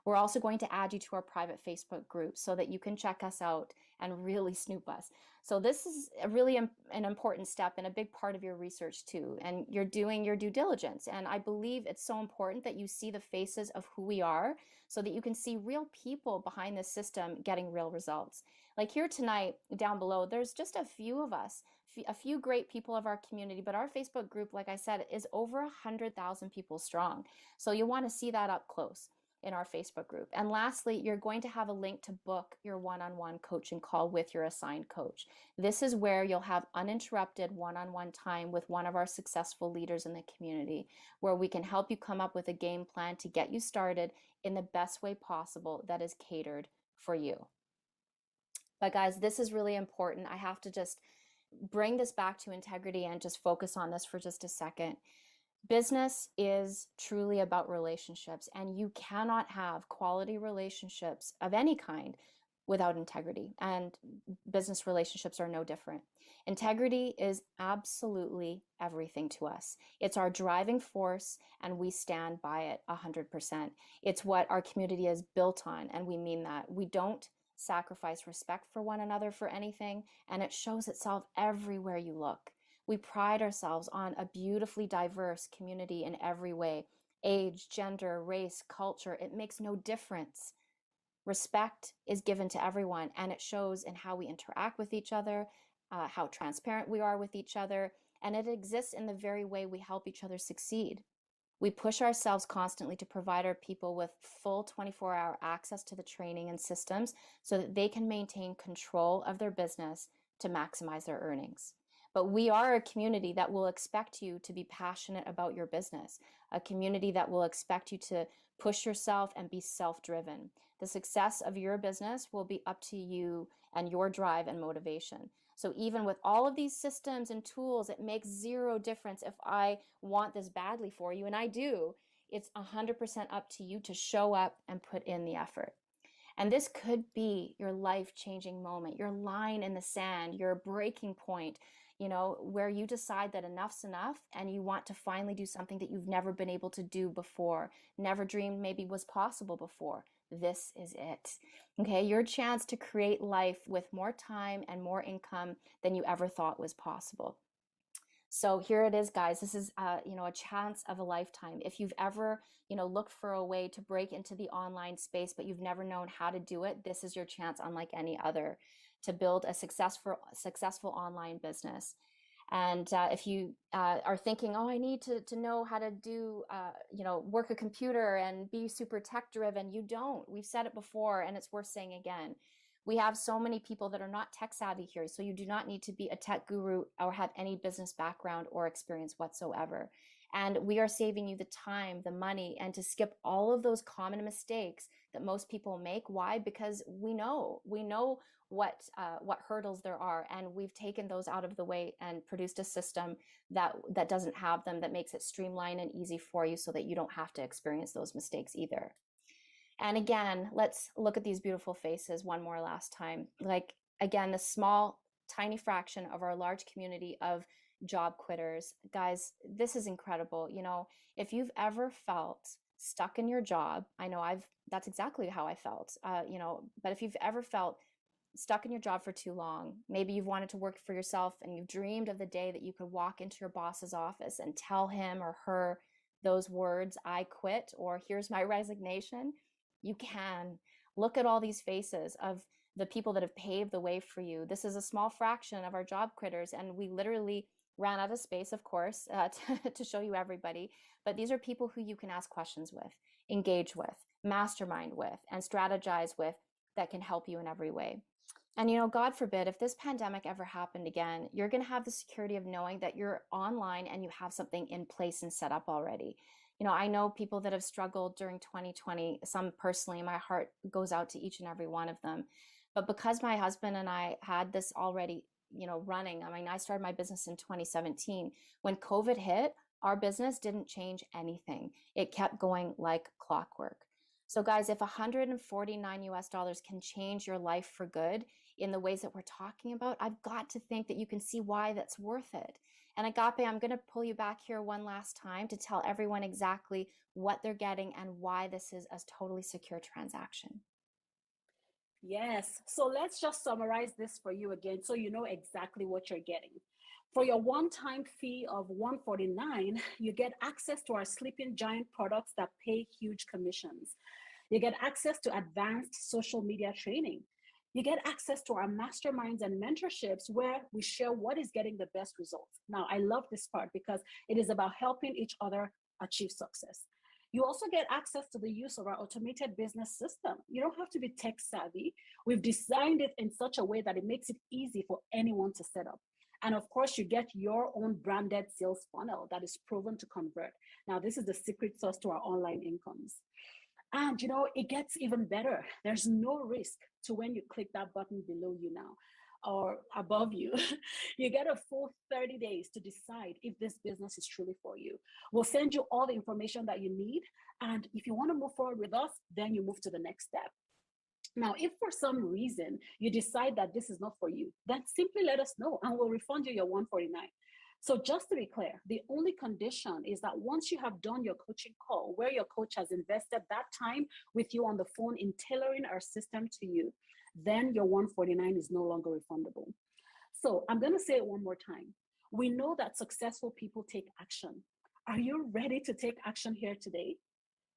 We're also going to add you to our private Facebook group so that you can check us out and really snoop us. So this is really an important step and a big part of your research too. And you're doing your due diligence. And I believe it's so important that you see the faces of who we are so that you can see real people behind this system getting real results. Like here tonight, down below, there's just a few of us, a few great people of our community, but our Facebook group, like I said, is over 100,000 people strong. So you'll want to see that up close in our Facebook group. And lastly, you're going to have a link to book your one-on-one coaching call with your assigned coach. This is where you'll have uninterrupted one-on-one time with one of our successful leaders in the community, where we can help you come up with a game plan to get you started in the best way possible that is catered for you. But guys, this is really important. I have to just bring this back to integrity and just focus on this for just a second. Business is truly about relationships, and you cannot have quality relationships of any kind without integrity, and business relationships are no different. Integrity is absolutely everything to us. It's our driving force, and we stand by it 100%. It's what our community is built on, and we mean that. We don't sacrifice respect for one another for anything, and it shows itself everywhere you look. We pride ourselves on a beautifully diverse community in every way. Age, gender, race, culture, it makes no difference. Respect is given to everyone, and it shows in how we interact with each other, how transparent we are with each other, and it exists in the very way we help each other succeed. We push ourselves constantly to provide our people with full 24-hour access to the training and systems so that they can maintain control of their business to maximize their earnings. But we are a community that will expect you to be passionate about your business, a community that will expect you to push yourself and be self-driven. The success of your business will be up to you and your drive and motivation. So even with all of these systems and tools, it makes zero difference if I want this badly for you, and I do. It's 100% up to you to show up and put in the effort. And this could be your life-changing moment, your line in the sand, your breaking point, where you decide that enough's enough and you want to finally do something that you've never been able to do before, never dreamed maybe was possible before. This is it. Okay, your chance to create life with more time and more income than you ever thought was possible. So here it is, guys. This is, a chance of a lifetime. If you've ever, looked for a way to break into the online space, but you've never known how to do it, this is your chance, unlike any other, to build a successful online business. And if you are thinking, oh, I need to know how to do, work a computer and be super tech driven, you don't. We've said it before, and it's worth saying again. We have so many people that are not tech savvy here, so you do not need to be a tech guru or have any business background or experience whatsoever. And we are saving you the time, the money, and to skip all of those common mistakes that most people make. Why? Because we know what hurdles there are, and we've taken those out of the way and produced a system that doesn't have them, that makes it streamlined and easy for you so that you don't have to experience those mistakes either. And again, let's look at these beautiful faces one more last time. Like, again, the small, tiny fraction of our large community of job quitters. Guys, this is incredible. If you've ever felt stuck in your job, I know that's exactly how I felt, but if you've ever felt stuck in your job for too long, maybe you've wanted to work for yourself and you've dreamed of the day that you could walk into your boss's office and tell him or her those words, I quit, or here's my resignation. You can. Look at all these faces of the people that have paved the way for you. This is a small fraction of our job critters, and we literally ran out of space, of course, to show you everybody. But these are people who you can ask questions with, engage with, mastermind with, and strategize with that can help you in every way. And, God forbid, if this pandemic ever happened again, you're going to have the security of knowing that you're online and you have something in place and set up already. I know people that have struggled during 2020, some personally, my heart goes out to each and every one of them. But because my husband and I had this already, running, I started my business in 2017. When COVID hit, our business didn't change anything. It kept going like clockwork. So guys, if 149 US dollars can change your life for good in the ways that we're talking about, I've got to think that you can see why that's worth it. And Agape, I'm going to pull you back here one last time to tell everyone exactly what they're getting and why this is a totally secure transaction. Yes. So let's just summarize this for you again so you know exactly what you're getting. For your one-time fee of $149, you get access to our sleeping giant products that pay huge commissions. You get access to advanced social media training. You get access to our masterminds and mentorships where we share what is getting the best results. Now, I love this part because it is about helping each other achieve success. You also get access to the use of our automated business system. You don't have to be tech savvy. We've designed it in such a way that it makes it easy for anyone to set up. And of course, you get your own branded sales funnel that is proven to convert. Now, this is the secret sauce to our online incomes. And it gets even better. There's no risk to when you click that button below you now or above you. You get a full 30 days to decide if this business is truly for you. We'll send you all the information that you need. And if you want to move forward with us, then you move to the next step. Now, if for some reason you decide that this is not for you, then simply let us know and we'll refund you your $149. So just to be clear, the only condition is that once you have done your coaching call, where your coach has invested that time with you on the phone in tailoring our system to you, then your $149 is no longer refundable. So I'm going to say it one more time. We know that successful people take action. Are you ready to take action here today?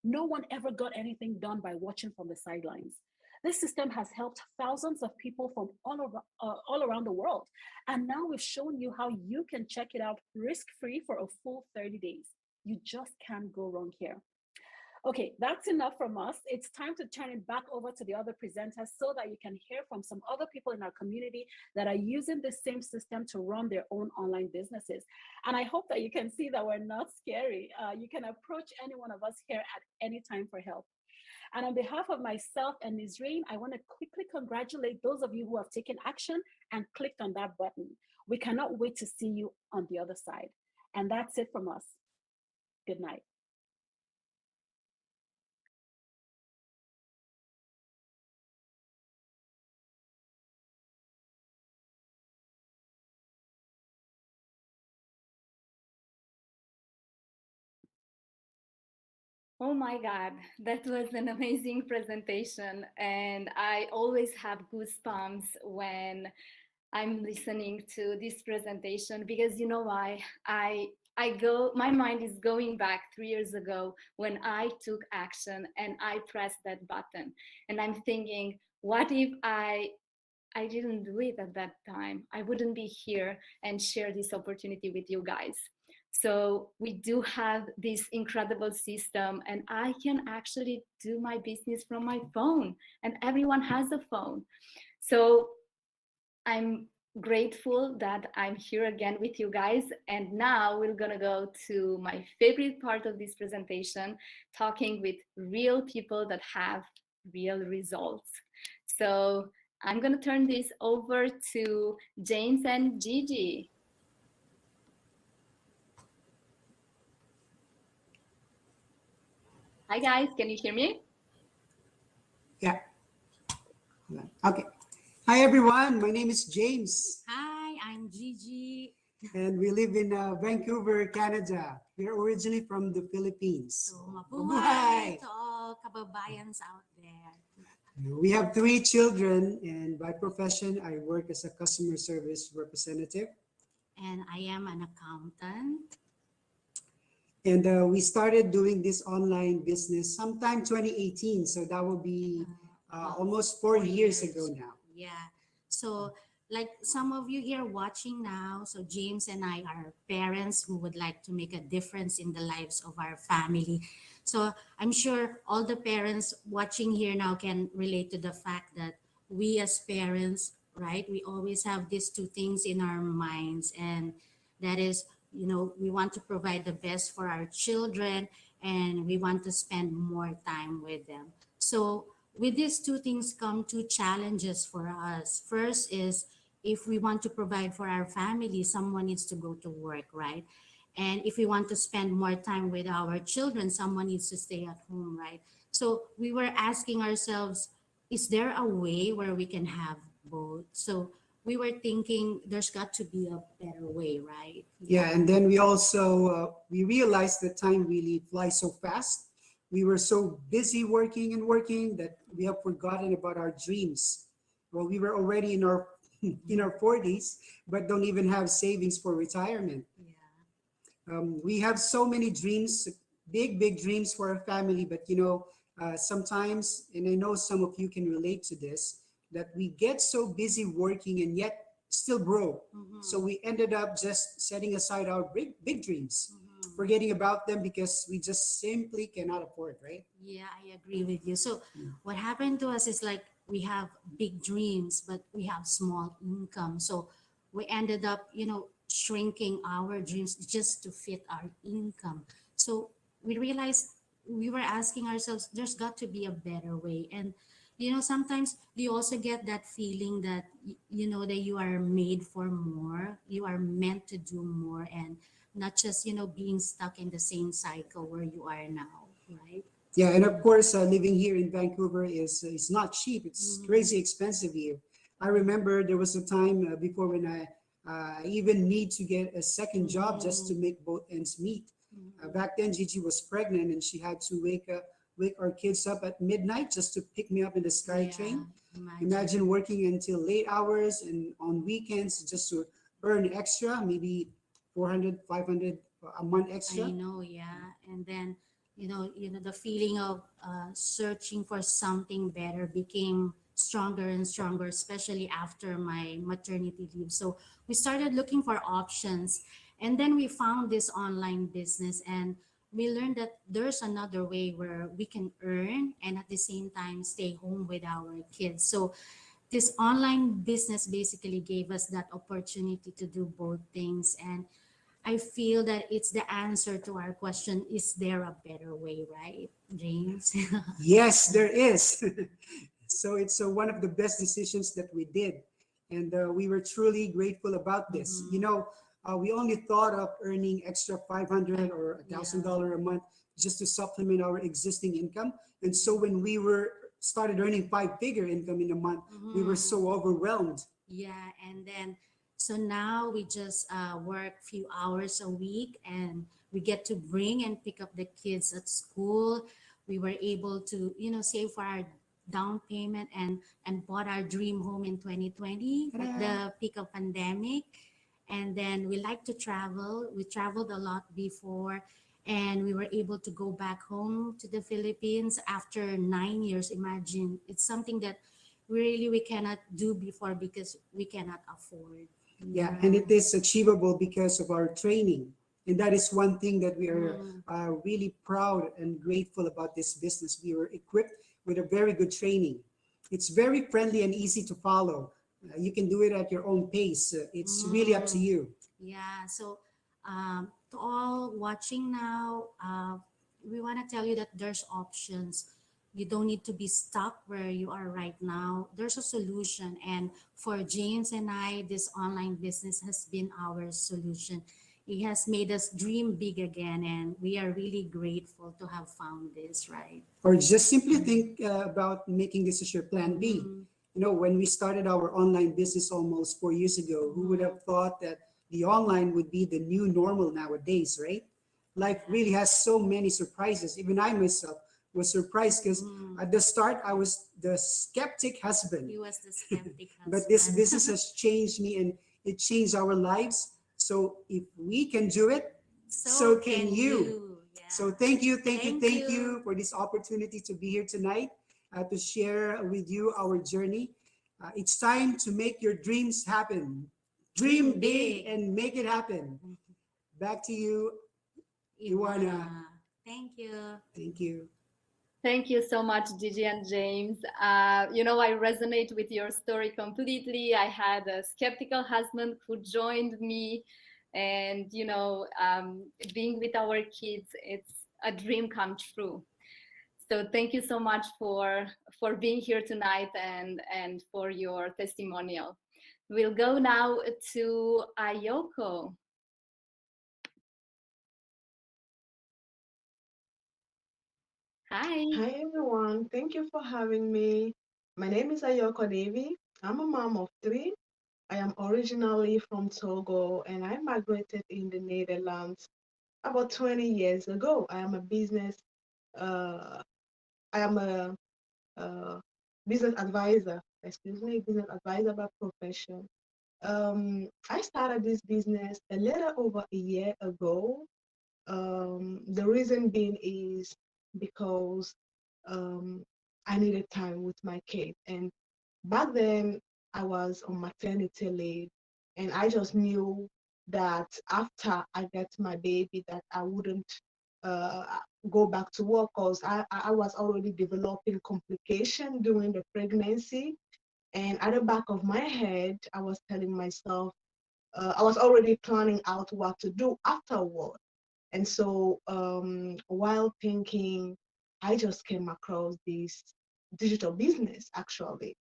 No one ever got anything done by watching from the sidelines. This system has helped thousands of people from all around the world. And now we've shown you how you can check it out risk-free for a full 30 days. You just can't go wrong here. Okay, that's enough from us. It's time to turn it back over to the other presenters so that you can hear from some other people in our community that are using the same system to run their own online businesses. And I hope that you can see that we're not scary. You can approach any one of us here at any time for help. And on behalf of myself and Nisreen, I want to quickly congratulate those of you who have taken action and clicked on that button. We cannot wait to see you on the other side. And that's it from us. Good night. Oh my God, that was an amazing presentation. And I always have goosebumps when I'm listening to this presentation because you know why? My mind is going back 3 years ago when I took action and I pressed that button. And I'm thinking, what if I didn't do it at that time? I wouldn't be here and share this opportunity with you guys. So we do have this incredible system, and I can actually do my business from my phone, and everyone has a phone. So I'm grateful that I'm here again with you guys. And now we're gonna go to my favorite part of this presentation, talking with real people that have real results. So I'm gonna turn this over to James and Gigi. Hi guys, can you hear me? Yeah. Okay. Hi, everyone. My name is James, Hi, I'm Gigi. and we live in Vancouver, Canada. We're originally from the Philippines. So, Mabuhay! mabuhay to all kababayans out there. We have 3 children, and by profession, I work as a customer service representative. And I am an accountant. And we started doing this online business sometime 2018. So that will be almost 4 years ago now. Yeah. So, like some of you here watching now, so James and I are parents who would like to make a difference in the lives of our family. So, I'm sure all the parents watching here now can relate to the fact that we as parents, right, we always have these two things in our minds, and that is, we want to provide the best for our children and we want to spend more time with them. So, with these two things come two challenges for us. First is if we want to provide for our family, someone needs to go to work, right? And if we want to spend more time with our children, someone needs to stay at home, right? So we were asking ourselves, is there a way where we can have both? So we were thinking there's got to be a better way, right? Yeah, and then we also we realized that time really flies so fast. We were so busy working and working that we have forgotten about our dreams. Well, we were already in our in our 40s, but don't even have savings for retirement. Yeah. We have so many dreams, big dreams for our family, but sometimes, and I know some of you can relate to this, that we get so busy working and yet still broke. So we ended up just setting aside our big dreams, forgetting about them because we just simply cannot afford, right? Yeah, I agree with you. So Yeah. what happened to us is like we have big dreams, but we have small income. So we ended up, shrinking our dreams just to fit our income. So we realized we were asking ourselves, there's got to be a better way. And sometimes you also get that feeling that that you are made for more, you are meant to do more, and not just being stuck in the same cycle where you are now, right? Yeah, and of course, living here in Vancouver is not cheap. It's crazy expensive here. I remember there was a time before when I even need to get a second job just to make both ends meet. Back then, Gigi was pregnant and she had to wake our kids up at midnight just to pick me up in the SkyTrain. Imagine working until late hours and on weekends just to earn extra, maybe 400, 500 a month extra. I know, yeah. And then, the feeling of searching for something better became stronger and stronger, especially after my maternity leave. So we started looking for options. And then we found this online business and we learned that there's another way where we can earn and at the same time stay home with our kids. So this online business basically gave us that opportunity to do both things. And I feel that it's the answer to our question, is there a better way, right, James? Yes, there is. So it's one of the best decisions that we did. And we were truly grateful about this. You Mhm. know, we only thought of earning extra 500 or Yeah. $1,000 a month just to supplement our existing income. And so when we were started earning five-figure income in a month, we were Mhm. so overwhelmed. Yeah, and then so now we just work few hours a week, and we get to bring and pick up the kids at school. We were able to, save for our down payment and bought our dream home in 2020 at Ta-da! the peak of pandemic. And then we like to travel. We traveled a lot before, and we were able to go back home to the Philippines after 9 years. Imagine, it's something that really we cannot do before because we cannot afford. Yeah, and Yeah. it is achievable because of our training. And that is one thing that we are Mm. really proud and grateful about this business. We were equipped with a very good training. It's very friendly and easy to follow. You can do it at your own pace. It's really up to Mm. you. Yeah. So, to all watching now, we want to tell you that there's options. You don't need to be stuck where you are right now. There's a solution. And for James and I, this online business has been our solution. It has made us dream big again. And we are really grateful to have found this, right? Or just simply think about making this as your plan B. Mm-hmm. You know, when we started our online business almost 4 years ago, who would Mm-hmm. have thought that the online would be the new normal nowadays, right? Life Yeah. really has so many surprises. Even I myself was surprised because Mm. at the start I was the skeptic husband. He was the skeptic But this husband. business has changed me and it changed our lives. So if we can do it, So so can can you. you. So Yeah. thank you, thank you, Thank thank you. you for this opportunity to be here tonight to share with you our journey. It's time to make your dreams happen. Dream Dream big big. and make it happen. Back to you, Iwana. Iguana. Thank you. Thank you. Thank you so much, Gigi and James. I resonate with your story completely. I had a skeptical husband who joined me, and being with our kids, it's a dream come true. So thank you so much for being here tonight and for your testimonial. We'll go now to Ayoko. Hi. Hi everyone, thank you for having me. My name is Ayoko Devi. I'm a mom of three. I am originally from Togo and I migrated in the Netherlands about 20 years ago. Uh, I am a, uh business advisor, excuse me, business advisor by profession. I started this business a little over a year ago. The reason being is because um, I needed time with my kid. And back then, I was on maternity leave, and I just knew that after I get my baby, that I wouldn't uh, go back to work because I was already developing complication during the pregnancy. And at the back of my head, I was telling myself, I was already planning out what to do afterward. And so while thinking, I just came across this digital business actually,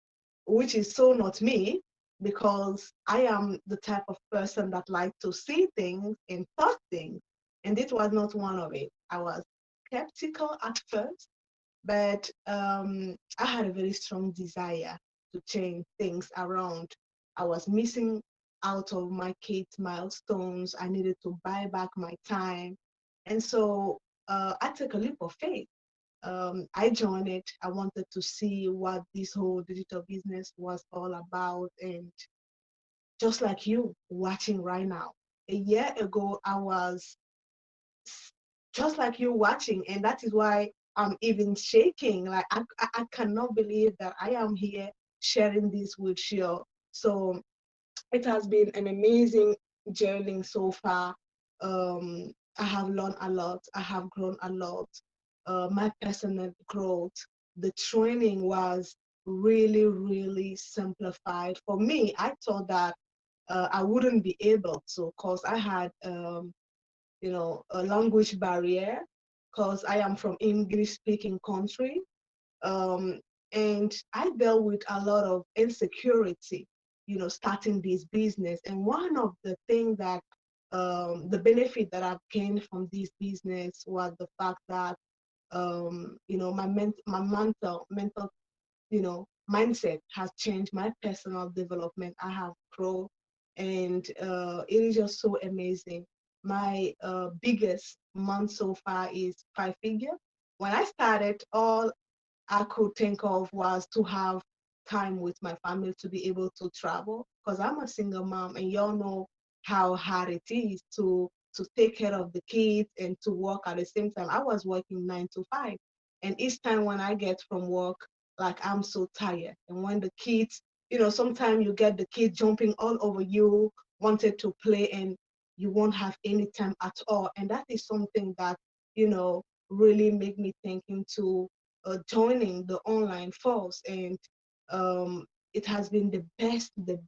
which is so not me because I am the type of person that like to see things and touch things. And this was not one of it. I was skeptical at first, but I had a very strong desire to change things around. I was missing out of my kids' milestones. I needed to buy back my time. And so I took a leap of faith. I joined it. I wanted to see what this whole digital business was all about. And just like you watching right now, a year ago, I was just like you watching, and that is why I'm even shaking. Like I cannot believe that I am here sharing this with you. So it has been an amazing journey so far. I have learned a lot. I have grown a lot. My personal growth, the training was really, really simplified. For me, I thought that I wouldn't be able to because I had, a language barrier because I am from English speaking country. Um, and I dealt with a lot of insecurity, starting this business. And one of the things that the benefit that I've gained from this business was the fact that my mental mindset has changed. My personal development, I have grown, and it is just so amazing. My biggest month so far is 5 figure. When I started, all I could think of was to have time with my family, to be able to travel, because I'm a single mom and y'all know how hard it is to take care of the kids and to work at the same time. I was working 9 to 5, and each time when I get from work, like I'm so tired. And when the kids, sometimes you get the kids jumping all over you, wanted to play, and you won't have any time at all. And that is something that, really made me think into joining the online force, and it has been the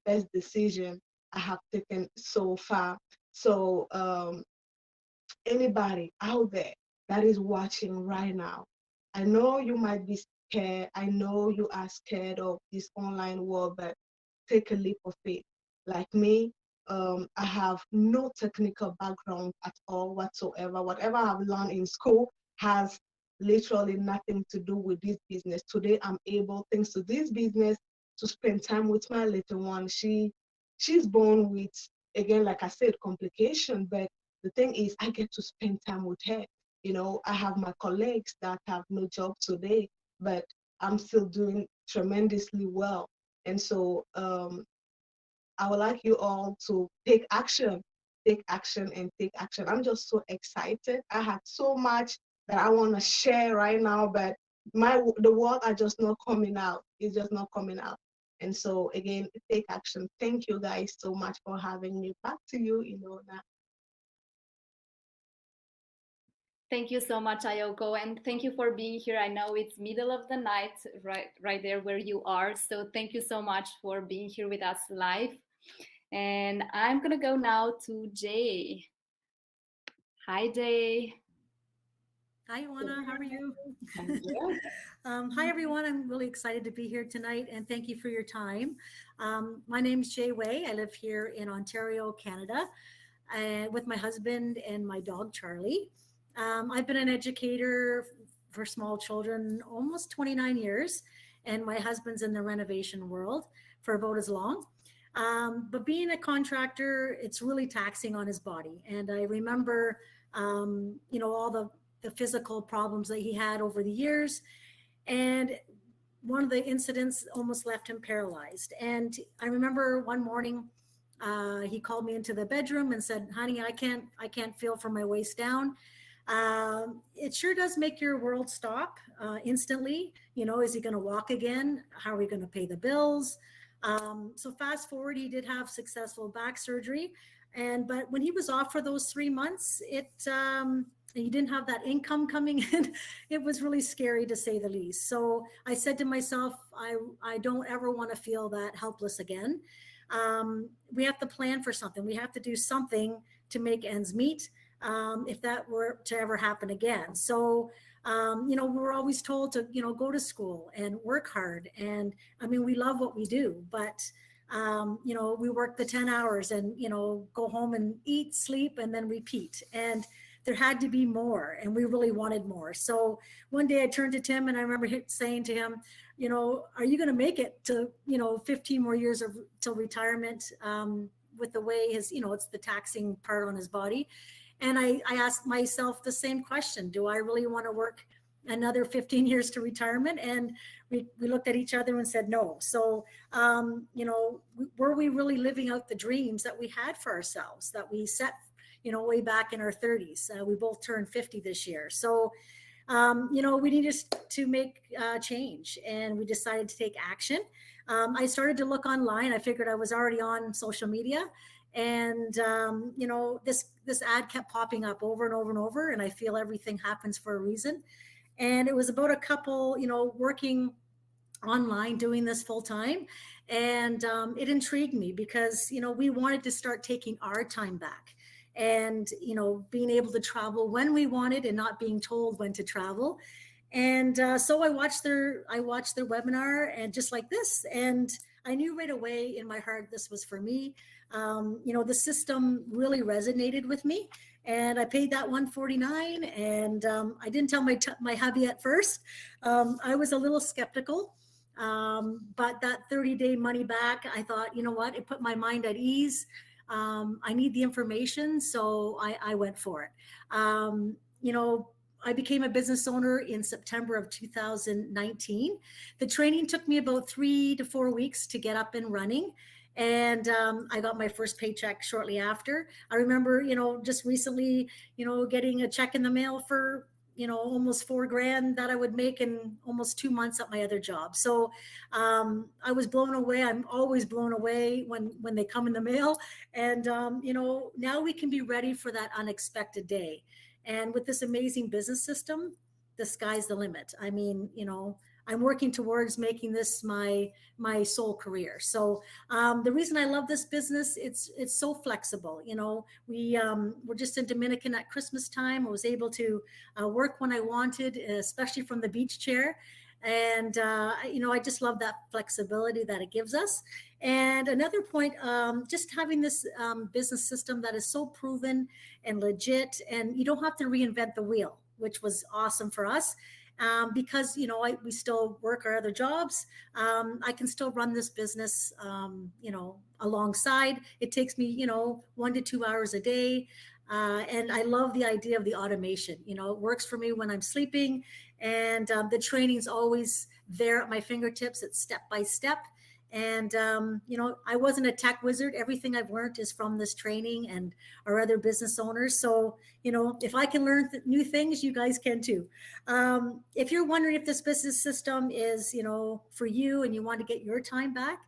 best decision I have taken so far. So anybody out there that is watching right now, I know you might be scared. I know you are scared of this online world, but take a leap of faith. Like me, I have no technical background at all whatsoever. Whatever I've learned in school has literally nothing to do with this business. Today, I'm able, thanks to this business, to spend time with my little one. She's born with, again, like I said, complication, but the thing is, I get to spend time with her. I have my colleagues that have no job today, but I'm still doing tremendously well. And so I would like you all to take action, and take action. I'm just so excited. I had so much that I want to share right now, but the words are just not coming out. It's just not coming out. And so again, take action. Thank you guys so much for having me. Back to you, Ilona. Thank you so much, Ayoko, and thank you for being here. I know it's middle of the night, right there where you are. So thank you so much for being here with us live. And I'm gonna go now to Jay. Hi, Jay. Hi, Ioana. How are you? Yeah. Hi, everyone. I'm really excited to be here tonight, and thank you for your time. My name is Jay Way. I live here in Ontario, Canada, and with my husband and my dog, Charlie. I've been an educator for small children almost 29 years, and my husband's in the renovation world for about as long. But being a contractor, it's really taxing on his body. And I remember, all the physical problems that he had over the years. And one of the incidents almost left him paralyzed. And I remember one morning, he called me into the bedroom and said, "Honey, I can't feel from my waist down." It sure does make your world stop instantly. Is he going to walk again? How are we going to pay the bills? So fast forward, he did have successful back surgery, but when he was off for those 3 months, he didn't have that income coming in. It was really scary, to say the least. So I said to myself, I don't ever want to feel that helpless again. We have to plan for something. We have to do something to make ends meet if that were to ever happen again. So we were always told to, go to school and work hard. And I mean, we love what we do, but, we work the 10 hours and, go home and eat, sleep, and then repeat. And there had to be more, and we really wanted more. So one day I turned to Tim and I remember saying to him, are you going to make it to, 15 more years of till retirement with the way it's the taxing part on his body. And I asked myself the same question. Do I really want to work another 15 years to retirement? And we looked at each other and said, no. So, were we really living out the dreams that we had for ourselves, that we set, way back in our 30s? We both turned 50 this year. So, we needed to make change, and we decided to take action. I started to look online. I figured I was already on social media. And this ad kept popping up over and over and over, and I feel everything happens for a reason. And it was about a couple, working online doing this full time. And it intrigued me because, we wanted to start taking our time back, and, being able to travel when we wanted and not being told when to travel. And so I watched their webinar, and just like this, and I knew right away in my heart this was for me. The system really resonated with me, and I paid that 149. And I didn't tell my hubby at first. I was a little skeptical, but that 30-day money back, I thought, you know what, it put my mind at ease. I need the information, so I went for it. I became a business owner in September of 2019. The training took me about 3 to 4 weeks to get up and running. And I got my first paycheck shortly after. I remember, just recently, getting a check in the mail for, almost $4,000 that I would make in almost 2 months at my other job. So I was blown away. I'm always blown away when they come in the mail. And, now we can be ready for that unexpected day. And with this amazing business system, the sky's the limit. I mean, I'm working towards making this my sole career. So the reason I love this business, it's so flexible. We were just in Dominican at Christmas time. I was able to work when I wanted, especially from the beach chair. And I just love that flexibility that it gives us. And another point, just having this business system that is so proven and legit, and you don't have to reinvent the wheel, which was awesome for us. Because we still work our other jobs. I can still run this business, alongside. It takes me 1 to 2 hours a day. And I love the idea of the automation. It works for me when I'm sleeping, and the training's always there at my fingertips. It's step by step. And I wasn't a tech wizard. Everything I've learned is from this training and our other business owners. So if I can learn new things, you guys can too. If you're wondering if this business system is for you, and you want to get your time back,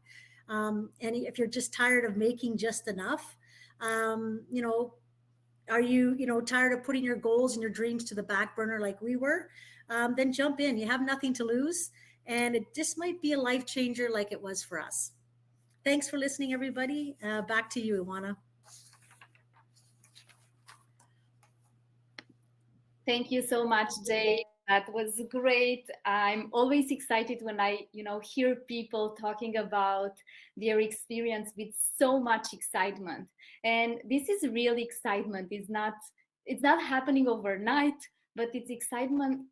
and if you're just tired of making just enough, are you tired of putting your goals and your dreams to the back burner like we were? Then jump in. You have nothing to lose, and it just might be a life changer like it was for us. Thanks for listening, everybody. Back to you, Iwana. Thank you so much, Jay. That was great. I'm always excited when I, hear people talking about their experience with so much excitement. And this is real excitement. It's not happening overnight, but it's excitement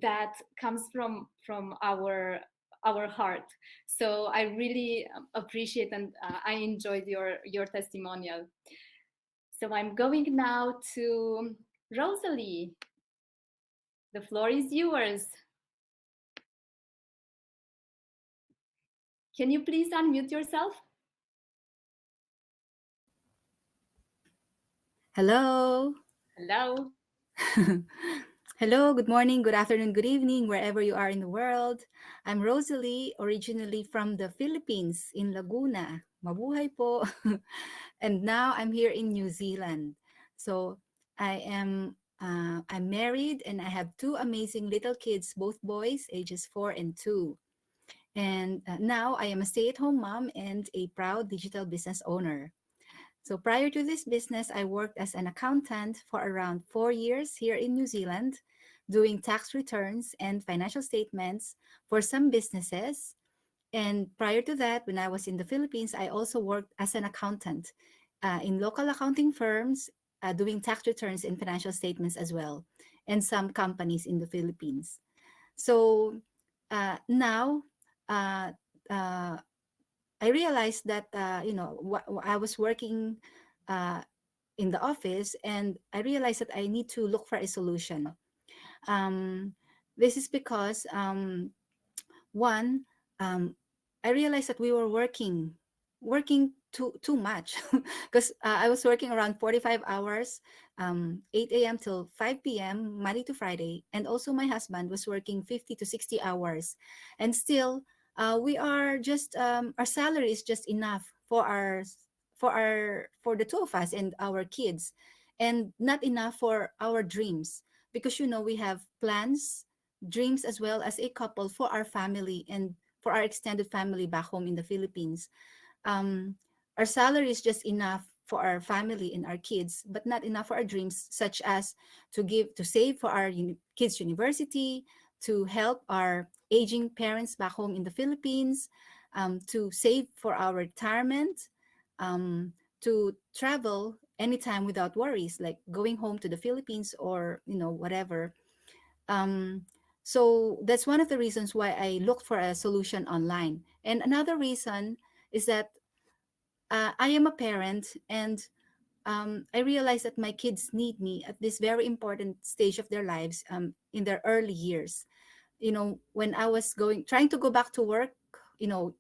that comes from our heart. So I really appreciate, and I enjoyed your testimonial. So I'm going now to Rosalie. The floor is yours. Can you please unmute yourself? Hello. Hello. Hello, good morning, good afternoon, good evening, wherever you are in the world. I'm Rosalie, originally from the Philippines, in Laguna. Mabuhay po. And now I'm here in New Zealand. So I'm married, and I have two amazing little kids, both boys, ages 4 and 2. And now I am a stay-at-home mom and a proud digital business owner. So prior to this business, I worked as an accountant for around 4 years here in New Zealand, doing tax returns and financial statements for some businesses. And prior to that, when I was in the Philippines, I also worked as an accountant in local accounting firms, doing tax returns and financial statements as well, and some companies in the Philippines. So now, I realized that I was working in the office, and I realized that I need to look for a solution. This is because one, I realized that we were working too much, because I was working around 45 hours, 8 a.m. till 5 p.m. Monday to Friday, and also my husband was working 50 to 60 hours, and still we are just our salary is just enough for the two of us and our kids, and not enough for our dreams, because we have plans, dreams, as well as a couple for our family and for our extended family back home in the Philippines. um, our salary is just enough for our family and our kids, but not enough for our dreams, such as to save for our kids' university, to help our aging parents back home in the Philippines, to save for our retirement, um, to travel anytime without worries, like going home to the Philippines or whatever. Um, so that's one of the reasons why I looked for a solution online. And another reason is that I am a parent, and I realize that my kids need me at this very important stage of their lives, in their early years. When I was trying to go back to work,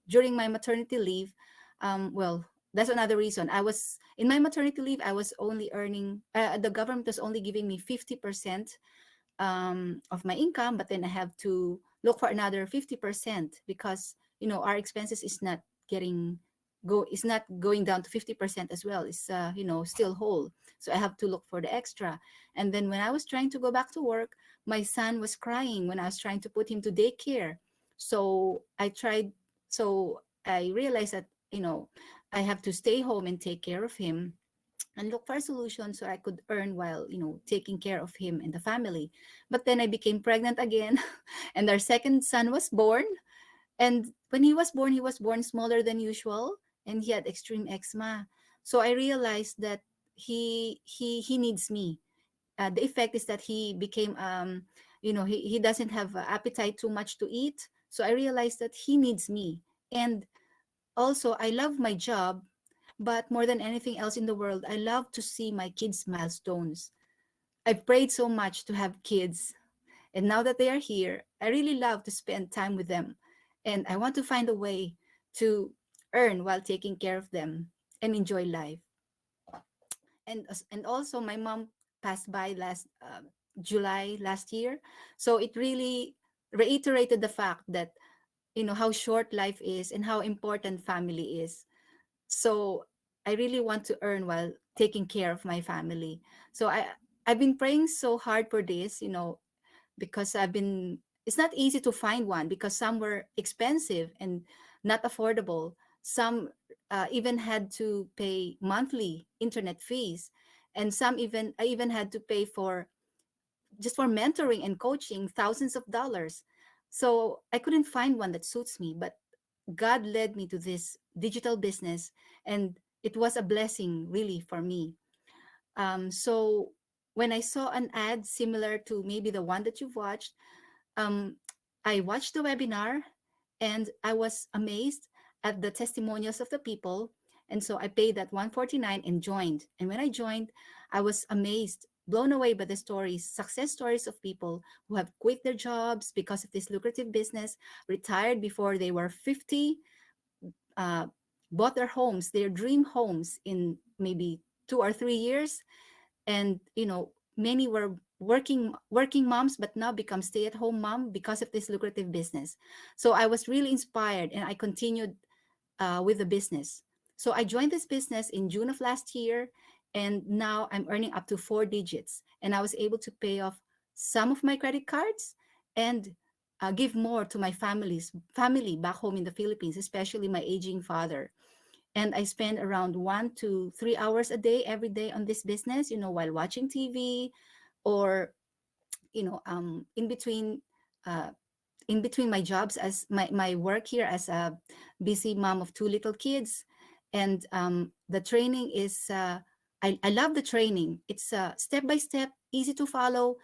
during my maternity leave, well, that's another reason. I was in my maternity leave. I was only earning. The government was only giving me 50% of my income, but then I have to look for another 50% because our expenses getting is not going down to 50% as well. It's still whole, so I have to look for the extra. And then when I was trying to go back to work, my son was crying when I was trying to put him to daycare. So I realized that I have to stay home and take care of him and look for a solution so I could earn while taking care of him and the family. But then I became pregnant again, and our second son was born. And when he was born smaller than usual, and he had extreme eczema. So I realized that he needs me. The effect is that he became he doesn't have appetite too much to eat. So I realized that he needs me. And also, I love my job, but more than anything else in the world, I love to see my kids' milestones. I've prayed so much to have kids, and now that they are here, I really love to spend time with them. And I want to find a way to earn while taking care of them and enjoy life. And also, my mom passed by last July last year, so it really reiterated the fact that how short life is and how important family is. So I really want to earn while taking care of my family. So I've been praying so hard for this, because it's not easy to find one because some were expensive and not affordable. Some even had to pay monthly internet fees, and I even had to pay for just for mentoring and coaching thousands of dollars. So I couldn't find one that suits me, but God led me to this digital business, and it was a blessing really for me. So when I saw an ad similar to maybe the one that you've watched, um, I watched the webinar, and I was amazed at the testimonials of the people. And so I paid that 149 and joined. And when I joined, I was amazed, blown away by the success stories of people who have quit their jobs because of this lucrative business, retired before they were 50, uh, bought their dream homes in maybe 2 or 3 years, and many were working moms but now become stay-at-home mom because of this lucrative business. So I was really inspired, and I continued with the business. So I joined this business in June of last year, and now I'm earning up to 4 digits, and I was able to pay off some of my credit cards and give more to my family back home in the Philippines, especially my aging father. And I spend around 1 to 3 hours a day every day on this business, while watching TV, or in between uh, my jobs, as my work here as a busy mom of two little kids. And the training is I love the training. It's step by step, easy to follow.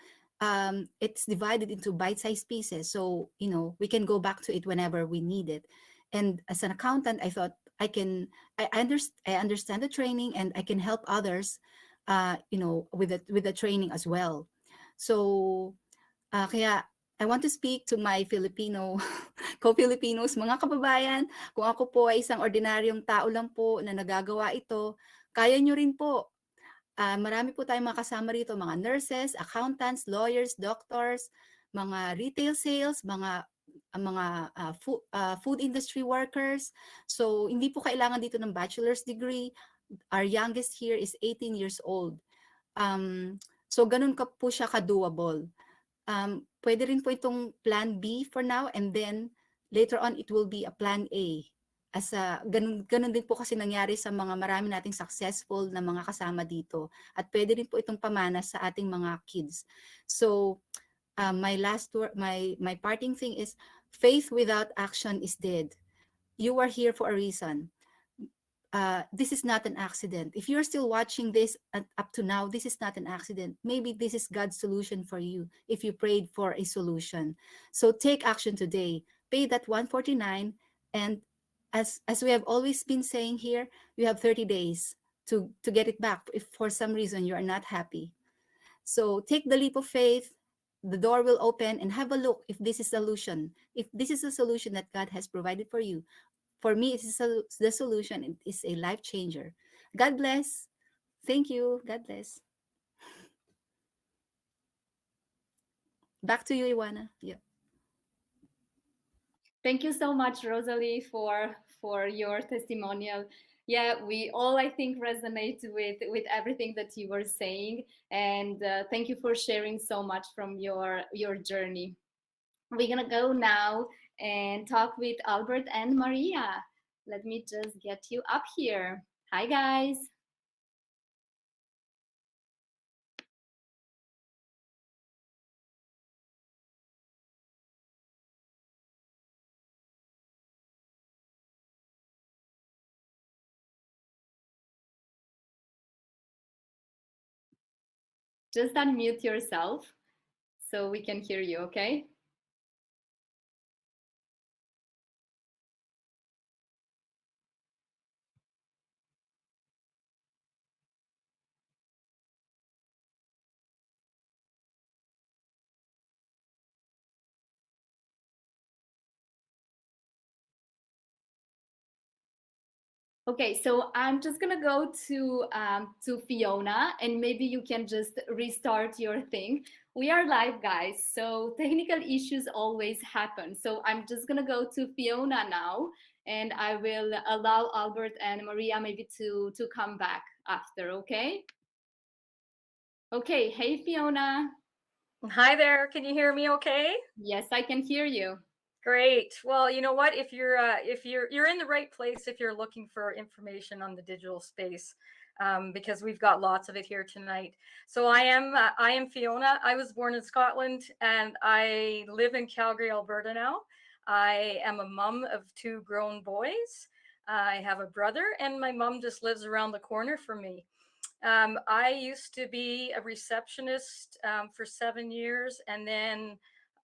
It's divided into bite-sized pieces, so we can go back to it whenever we need it. And as an accountant, I thought I understand the training, and I can help others with the training as well. So kaya I want to speak to my Filipino co-Filipinos, mga kababayan. Kung ako po ay isang ordinaryong tao lang po na nagagawa ito, kaya nyo rin po. Marami po tayong mga kasama rito, mga nurses, accountants, lawyers, doctors, mga retail sales, mga food industry workers. So hindi po kailangan dito ng bachelor's degree. Our youngest here is 18 years old. So ganun ka po siya ka-doable. Pwede rin po itong plan B for now, and then later on it will be a plan A. Ganun din po kasi nangyari sa mga marami nating successful na mga kasama dito. At pwede rin po itong pamana sa ating mga kids. So my parting thing is, faith without action is dead. You are here for a reason. This is not an accident. If you're still watching this up to now, this is not an accident. Maybe this is God's solution for you if you prayed for a solution. So take action today. Pay that 149, and as we have always been saying here, you have 30 days to get it back if for some reason you are not happy. So take the leap of faith. The door will open, and have a look if this is a solution. If this is a solution that God has provided for you. For me, it is the solution. It is a life changer. God bless. Thank you. God bless. Back to you, Iwana. Yeah. Thank you so much, Rosalie, for your testimonial. Yeah, we all, I think, resonate with everything that you were saying, and thank you for sharing so much from your journey. We're gonna go now and talk with Albert and Maria. Let me just get you up here. Hi, guys. Just unmute yourself so we can hear you, okay? Okay, so I'm just gonna go to Fiona, and maybe you can just restart your thing. We are live, guys, so technical issues always happen. So I'm just gonna go to Fiona now, and I will allow Albert and Maria maybe to come back after, okay? Okay, hey Fiona. Hi there, can you hear me okay? Yes, I can hear you. Great. Well, you know what? If you're in the right place if you're looking for information on the digital space, because we've got lots of it here tonight. So I am Fiona. I was born in Scotland and I live in Calgary, Alberta now. I am a mom of 2 grown boys. I have a brother, and my mom just lives around the corner from me. I used to be a receptionist for 7 years, and then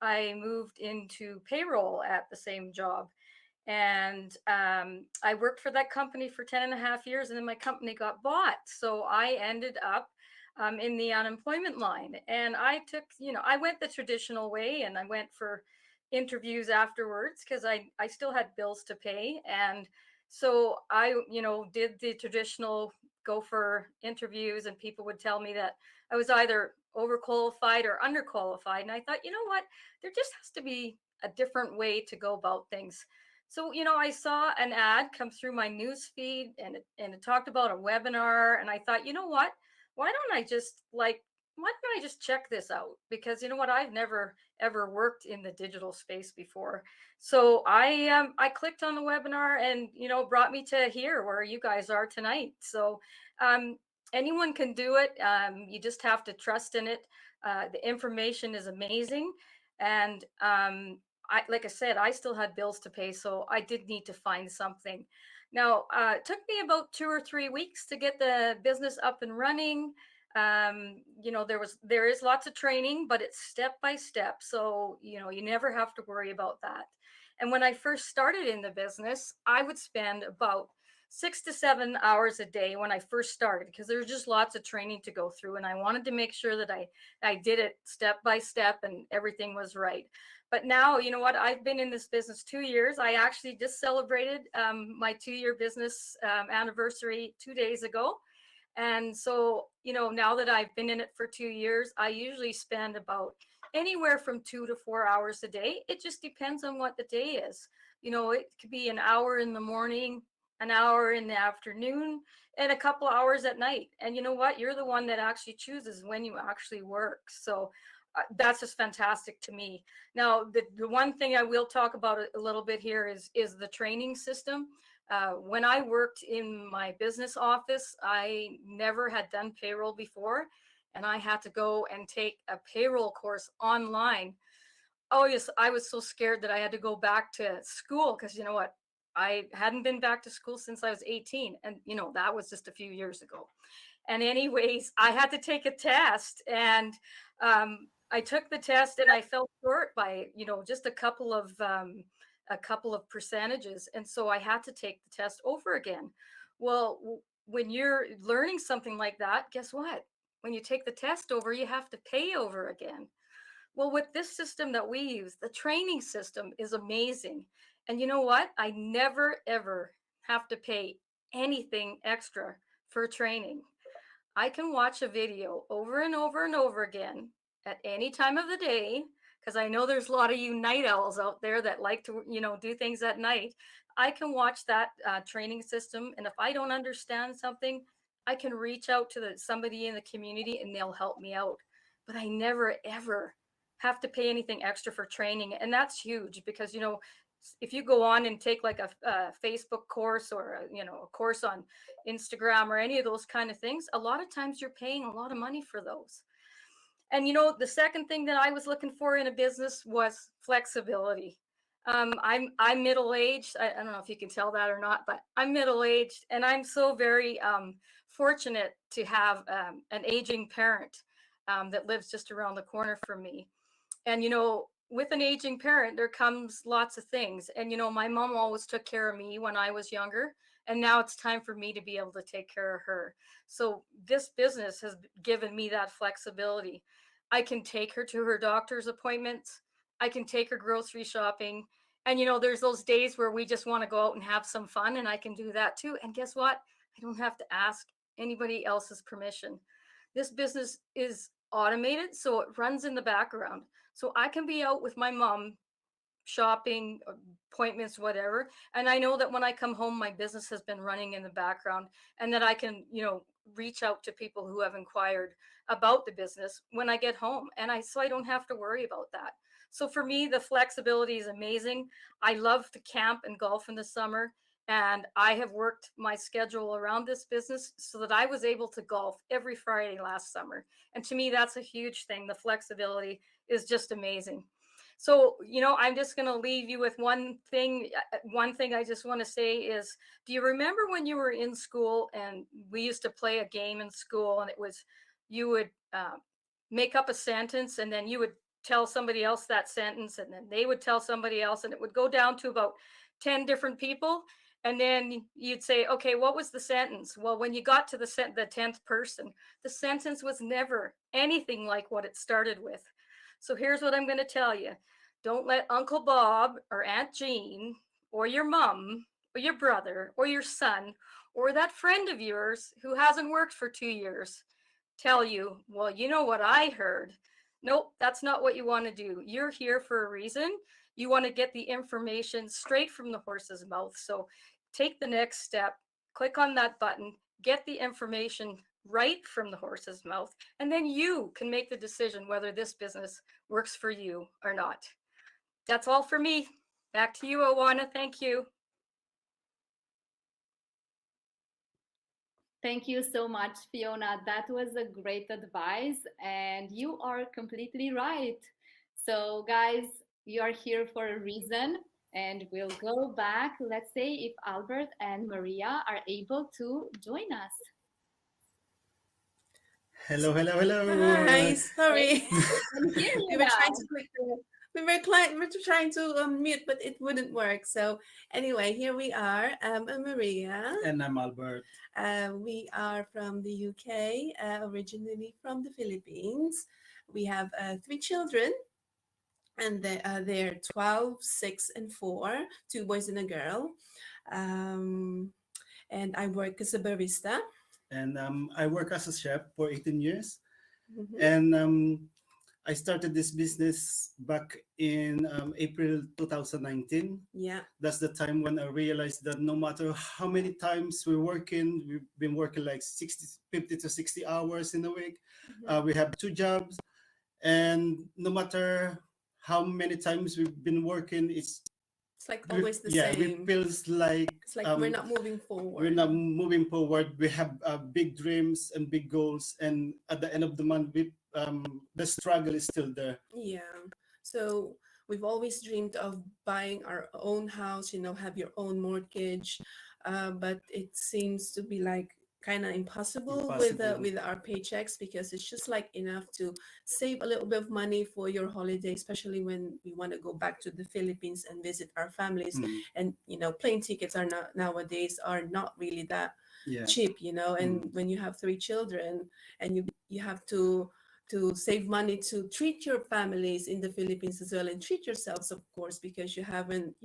I moved into payroll at the same job. And I worked for that company for 10.5 years, and then my company got bought. So I ended up in the unemployment line. And I took, I went the traditional way, and I went for interviews afterwards because I still had bills to pay. And so I, did the traditional go for interviews, and people would tell me that I was either overqualified or underqualified. And I thought, you know what, there just has to be a different way to go about things. So, I saw an ad come through my news feed, and it talked about a webinar, and I thought, you know what, why don't I just check this out? Because you know what, I've never ever worked in the digital space before. So I clicked on the webinar, and brought me to here where you guys are tonight. So anyone can do it. You just have to trust in it. The information is amazing, and like I said, I still had bills to pay, so I did need to find something. Now, it took me about 2 or 3 weeks to get the business up and running. There is lots of training, but it's step by step, so you never have to worry about that. And when I first started in the business, I would spend about 6 to 7 hours a day when I first started, because there was just lots of training to go through, and I wanted to make sure that I did it step by step and everything was right. But now, you know what, I've been in this business 2 years. I actually just celebrated my 2-year business anniversary 2 days ago. And so, now that I've been in it for 2 years, I usually spend about anywhere from 2 to 4 hours a day. It just depends on what the day is. It could be an hour in the morning, an hour in the afternoon, and a couple hours at night. And you know what? You're the one that actually chooses when you actually work. So that's just fantastic to me. Now, the one thing I will talk about a little bit here is the training system. When I worked in my business office, I never had done payroll before, and I had to go and take a payroll course online. Oh yes, I was so scared that I had to go back to school, because you know what? I hadn't been back to school since I was 18, and you know, that was just a few years ago. And anyways, I had to take a test, and I took the test and I fell short by, you know, just a couple of percentages. And so I had to take the test over again. Well, when you're learning something like that, guess what? When you take the test over, you have to pay over again. Well, with this system that we use, the training system is amazing. And you know what? I never, ever have to pay anything extra for training. I can watch a video over and over and over again at any time of the day, because I know there's a lot of you night owls out there that like to, you know, do things at night. I can watch that training system, and if I don't understand something, I can reach out to somebody in the community and they'll help me out. But I never ever have to pay anything extra for training, and that's huge, because you know, if you go on and take like a Facebook course, or you know, a course on Instagram or any of those kind of things, a lot of times you're paying a lot of money for those. And you know, the second thing that I was looking for in a business was flexibility. I'm middle aged. I don't know if you can tell that or not, but I'm middle aged, and I'm so very fortunate to have an aging parent that lives just around the corner from me. And you know, with an aging parent, there comes lots of things. And you know, my mom always took care of me when I was younger, and now it's time for me to be able to take care of her. So this business has given me that flexibility. I can take her to her doctor's appointments. I can take her grocery shopping. And you know, there's those days where we just want to go out and have some fun, and I can do that too. And guess what? I don't have to ask anybody else's permission. This business is automated, so it runs in the background. So I can be out with my mom shopping, appointments, whatever. And I know that when I come home, my business has been running in the background, and that I can, you know, reach out to people who have inquired about the business when I get home. And so I don't have to worry about that. So for me, the flexibility is amazing. I love to camp and golf in the summer. And I have worked my schedule around this business so that I was able to golf every Friday last summer. And to me, that's a huge thing. The flexibility is just amazing. So, you know, I'm just going to leave you with one thing. One thing I just want to say is, do you remember when you were in school and we used to play a game in school, and it was, you would make up a sentence, and then you would tell somebody else that sentence, and then they would tell somebody else, and it would go down to about 10 different people. And then you'd say, okay, what was the sentence? Well, when you got to the 10th person, the sentence was never anything like what it started with. So here's what I'm going to tell you. Don't let Uncle Bob or Aunt Jean or your mom or your brother or your son or that friend of yours who hasn't worked for 2 years tell you, well, you know what I heard. Nope, that's not what you want to do. You're here for a reason. You want to get the information straight from the horse's mouth. So take the next step, click on that button, get the information right from the horse's mouth, and then you can make the decision whether this business works for you or not. That's all for me. Back to you, Owana. Thank you. Thank you so much, Fiona. That was a great advice, and you are completely right. So, guys, you are here for a reason, and we'll go back. Let's say if Albert and Maria are able to join us. Hello, hello, hello. Hi, sorry. We were trying to click we were trying to mute, but it wouldn't work. So anyway, here we are. I'm Maria. And I'm Albert. We are from the UK, originally from the Philippines. We have 3 children, and they're 12, 6, and 4, 2 boys and a girl. And I work as a barista. And I work as a chef for 18 years. Mm-hmm. And I started this business back in April 2019. Yeah. That's the time when I realized that no matter how many times we're working, we've been working like 50 to 60 hours in a week. We have 2 jobs, and no matter how many times we've been working, It's like always the yeah, same. it feels like It's like we're not moving forward. we're not moving forward. We have big dreams and big goals, and at the end of the month, the struggle is still there. Yeah. So we've always dreamed of buying our own house, have your own mortgage, but it seems to be like kind of impossible with our paychecks, because it's just like enough to save a little bit of money for your holiday, especially when we want to go back to the Philippines and visit our families. And plane tickets are not nowadays are not really that Yeah. cheap, and when you have 3 children and you have to save money to treat your families in the Philippines as well, and treat yourselves, of course, because you haven't,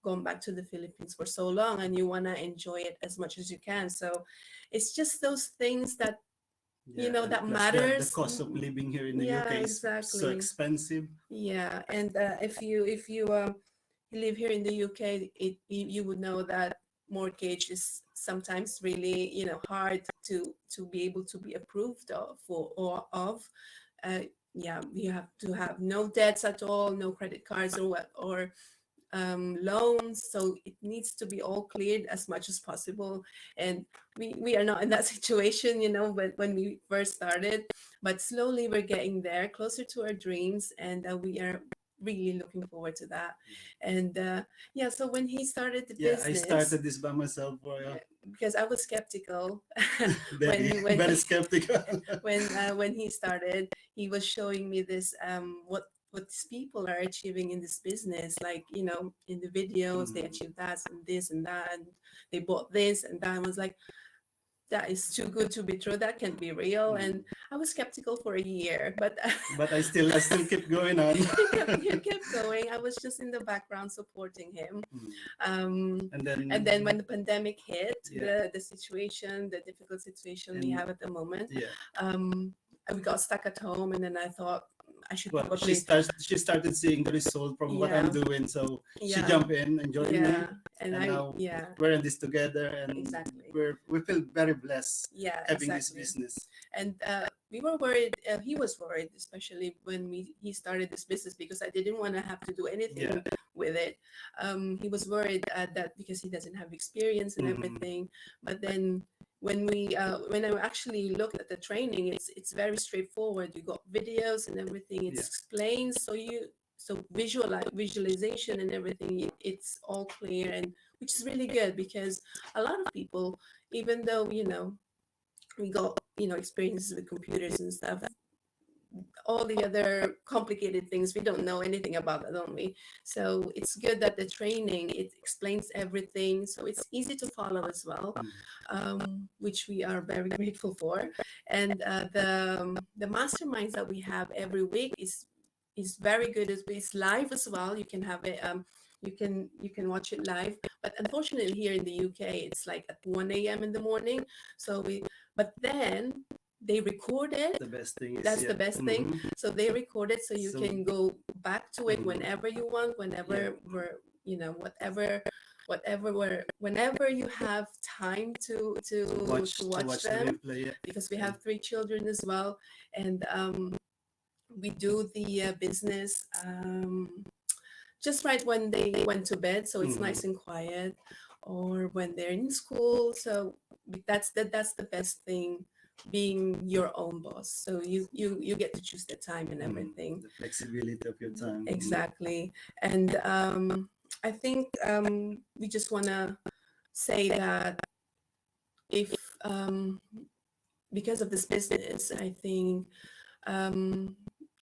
gone back to the Philippines for so long, and you want to enjoy it as much as you can. So it's just those things that, Yeah, and that plus matters. the cost of living here in the Yeah, UK is so exactly. expensive. Yeah, and if you live here in the UK, you would know that mortgage is sometimes really hard to be able to be approved of yeah, you have to have no debts at all, no credit cards or loans, so it needs to be all cleared as much as possible. And we are not in that situation, when we first started, but slowly we're getting there, closer to our dreams, and we are really looking forward to that. And yeah, so when he started the Yeah, business, I started this by myself. because I was skeptical Very, when very skeptical. when he started, he was showing me this what these people are achieving in this business, like in the videos they achieve that and this and that, and they bought this and that. I was like, that is too good to be true, that can't be real. And I was skeptical for a year, but I still keep going on. he kept going. I was just in the background supporting him. And then when the pandemic hit, Yeah. the situation, the difficult situation we And- have at the moment, Yeah. we got stuck at home, and then I thought I should Well, probably she started seeing the result from what I'm doing, so she Yeah. jumped in and joined me, and now yeah, we're in this together, and Exactly. we feel very blessed yeah, having exactly. this business. And we were worried. He was worried, especially when he started this business, because I didn't want to have to do anything with it. He was worried that because he doesn't have experience and everything. But then when I actually looked at the training, it's very straightforward. You got videos and everything. It explains, so visualization and everything. It's all clear, and which is really good, because a lot of people, even though we got experiences with computers and stuff, all the other complicated things we don't know anything about that, don't we? So it's good that the training, it explains everything, so it's easy to follow as well, which we are very grateful for. And the masterminds that we have every week is very good. It's live as well. You can have it, you can watch it live, but unfortunately here in the UK it's like at 1 a.m. in the morning. But then they record it. The best thing is That's the best thing. So they record it, so you So- can go back to it whenever you want, whenever whenever you have time to watch the them, replay, yeah. because we have 3 children as well. And we do the business just right when they went to bed, so it's nice and quiet, or when they're in school. So that's the best thing, being your own boss. So you get to choose the time and everything. The flexibility of your time. Exactly. And I think we just want to say that if because of this business, I think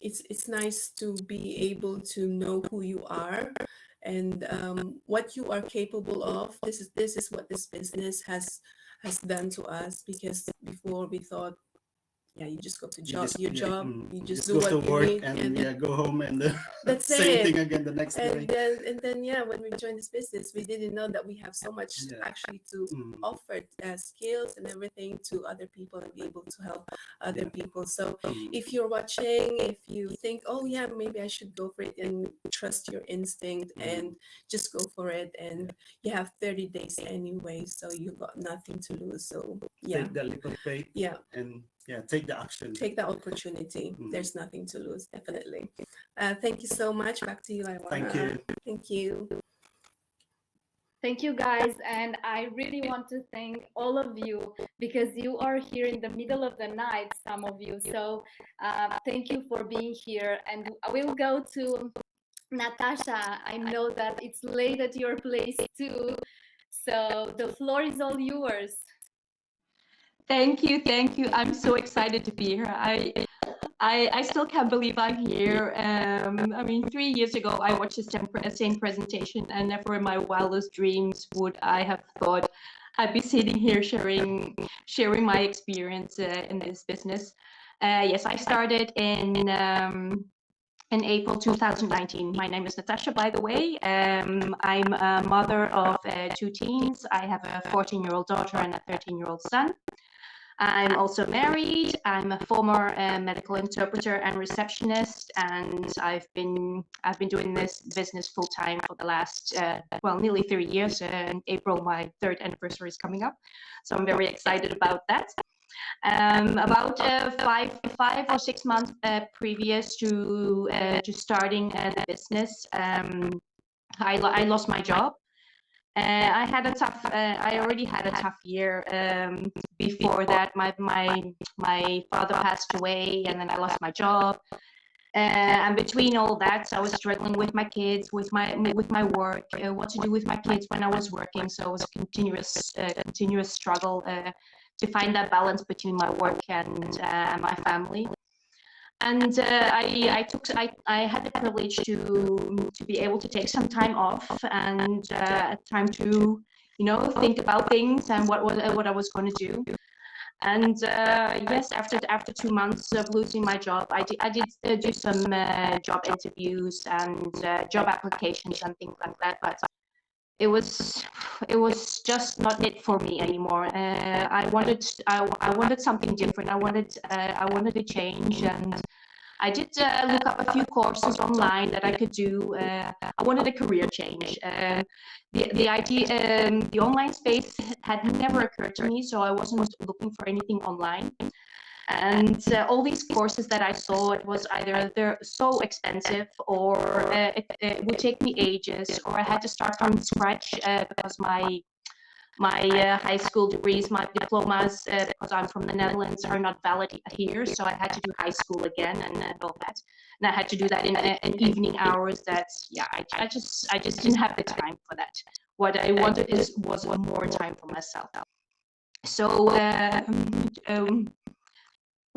it's nice to be able to know who you are, and what you are capable of. This is what this business has done to us, because before we thought you just go to You job, just, your yeah, job, you you just just do go what to you work need, and yeah, go home and that's same it. thing again the next day. And then yeah, when we joined this business, we didn't know that we have so much Yeah. actually to Mm, offer skills and everything to other people and be able to help other Yeah. people. So mm, if you're watching, if you think, oh yeah, maybe I should go for it, and trust your instinct and just go for it. And you have 30 days anyway, so you got nothing to lose. So yeah, Take that leap of faith yeah, and yeah, take the action. take that opportunity. There's nothing to lose, definitely. Thank you so much. Back to you, Iwana. Thank you. Thank you. Thank you, guys. And I really want to thank all of you because you are here in the middle of the night, some of you. So thank you for being here. And I will go to Natasha. I know that it's late at your place too. So the floor is all yours. Thank you, thank you. I'm so excited to be here. I still can't believe I'm here. I mean, 3 years ago, I watched the same presentation, and never in my wildest dreams would I have thought I'd be sitting here sharing my experience in this business. Yes, I started in April 2019. My name is Natasha, by the way. I'm a mother of 2 teens. I have a 14-year-old daughter and a 13-year-old son. I'm also married. I'm a former medical interpreter and receptionist, and I've been doing this business full time for the last nearly 3 years. In April, my 3rd anniversary is coming up, so I'm very excited about that. About 5 or 6 months previous to starting the business, I lost my job. I already had a tough year. Before that, my father passed away, and then I lost my job. And between all that, so I was struggling with my kids, with my work, what to do with my kids when I was working. So it was a continuous struggle to find that balance between my work and my family. And I had the privilege to be able to take some time off and time to think about things and what I was going to do. And yes, after 2 months of losing my job, I did do some job interviews and job applications and things like that, but it was just not it for me anymore. I wanted something different. I wanted a change, and I did look up a few courses online that I could do. I wanted a career change. The idea, the online space had never occurred to me, so I wasn't looking for anything online. And all these courses that I saw, it was either they're so expensive, or it would take me ages, or I had to start from scratch because my high school degrees, my diplomas, because I'm from the Netherlands, are not valid here. So I had to do high school again and all that. And I had to do that in evening hours. I just didn't have the time for that. What I wanted was more time for myself. So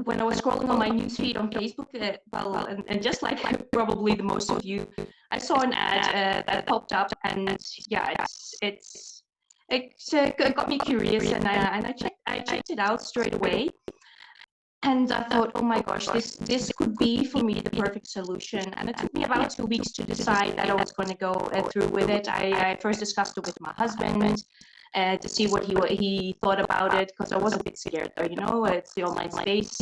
when I was scrolling on my newsfeed on Facebook, and just like probably the most of you, I saw an ad that popped up, and yeah, it got me curious, and I checked it out straight away, and I thought, oh my gosh, this could be for me the perfect solution. And it took me about 2 weeks to decide that I was going to go through with it. I first discussed it with my husband to see what he thought about it, because I was a bit scared though. It's the online space,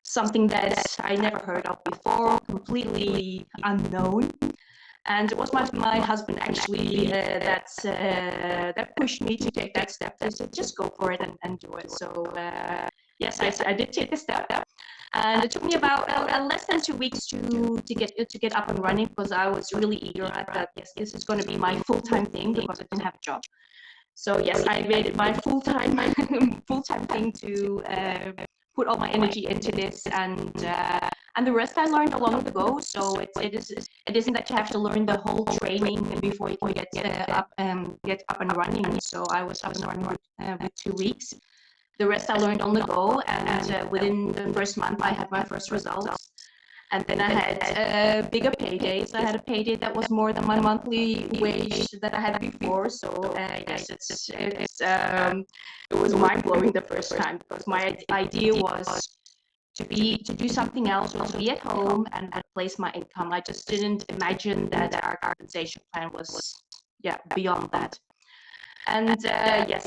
something that I never heard of before, completely unknown. And it was my husband actually that pushed me to take that step. He said, just go for it and do it. So yes, I did take the step, and it took me about less than 2 weeks to get up and running, because I was really eager. I thought, yes, this is going to be my full-time thing, because I didn't have a job. So yes, I made it my full-time thing to put all my energy into this, and the rest I learned along the go. So it isn't that you have to learn the whole training before you can get up and running. So I was up and running with 2 weeks. The rest I learned on the go, and within the first month I had my first results. And then I had bigger paydays. I had a payday that was more than my monthly wage that I had before. So yes, it was mind blowing the first time, because my idea was to do something else, or to be at home and place my income. I just didn't imagine that our compensation plan was beyond that. And yes,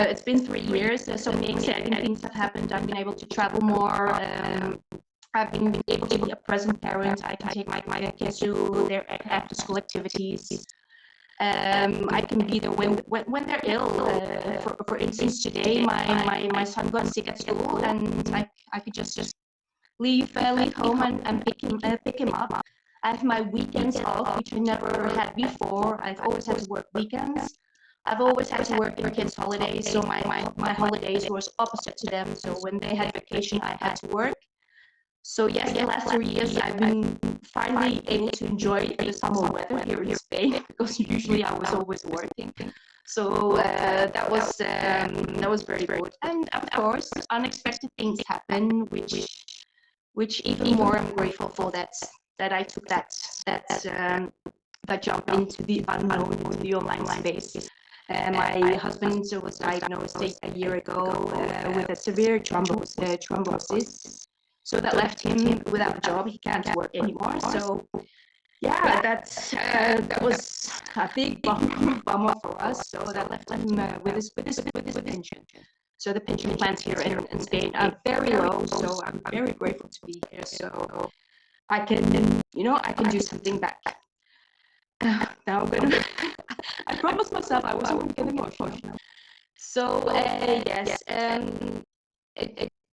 it's been 3 years. There's so many exciting things have happened. I've been able to travel more. I've been able to be a present parent. I can take my kids to their after school activities. I can be there when they're ill. For instance, today my son got sick at school, and I could just leave home and pick him up. I have my weekends off, which I never had before. I've always had to work weekends. I've always had to work in kids' holidays, so my holidays was opposite to them. So when they had vacation, I had to work. So yes, the last 3 years I've been finally able to enjoy the summer weather here in Spain, because usually I was always working. So that was very good. And of course, unexpected things happen, which even more I'm grateful for that I took that jump into the unknown, into the online space. My husband was diagnosed a year ago with a severe thrombosis. So that left him without a job. He can't work anymore. So yeah, that was a big bummer for us. So that left him with his pension. So the pension plans here in Spain are very low. So I'm very grateful to be here. So I can do something back. Now I'm gonna. I promised myself I wasn't gonna get emotional. So yes,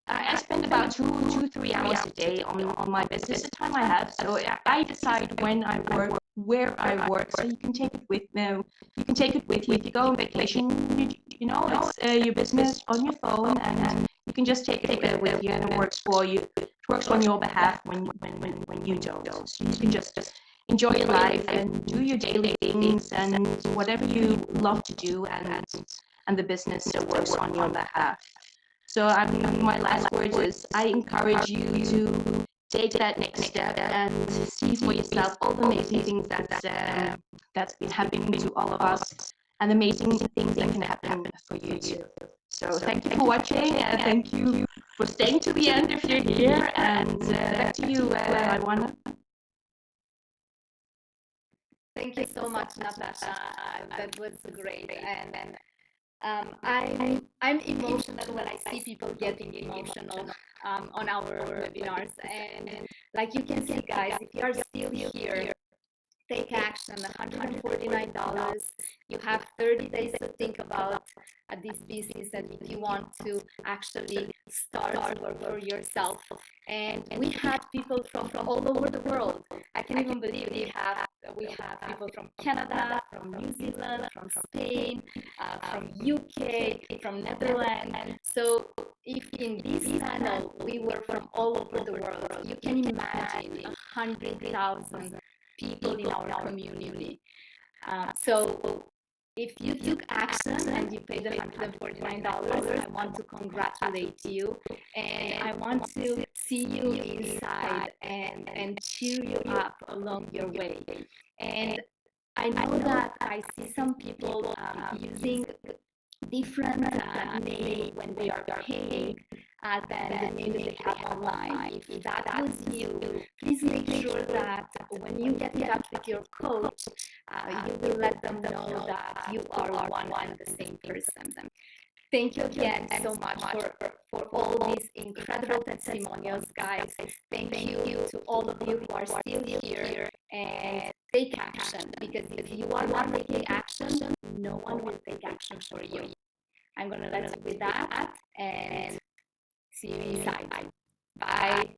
I spend about 2-3 hours a day on my business, the time I have. So I decide when I work, where I work. So you can take it with you. If you go on vacation, it's your business on your phone, and you can just take it with you, and it works for you. It works on your behalf when you don't. So you can just enjoy your life and do your daily things and whatever you love to do, and the business works on your behalf. So my last words is, I encourage you to take that next step and see for yourself all the amazing things that's been happening to all of us, and amazing things that can happen for you too. So thank you for watching, and thank you for staying to the end if you're here, and back to you, Iwana. Thank you so much, Natasha. That was great. And I'm emotional when I see people getting emotional on our webinars. And like you can see, guys, if you are still here, take action. $149. You have 30 days to think about this business, and if you want to actually start work for yourself. And we have people from all over the world. I can't even believe we have people from Canada, from New Zealand, from Spain, from UK, from Netherlands. So if in this panel we were from all over the world, you can imagine 100,000 people in our community. So if you took action and you paid the $149, I want to congratulate you, and I want to see you inside and cheer you up along your way. And I know that I see some people using different name when they are paying than the name they have online. If that was you, please make sure that when you get in touch with your coach, you will let them know that you are one and the same person. Thank you again so much for all these incredible testimonials, guys. Thank you to all of you who are still here, and take action, because if you are not taking action, no one will take action for you. I'm going to let you with that, and see you inside. Bye.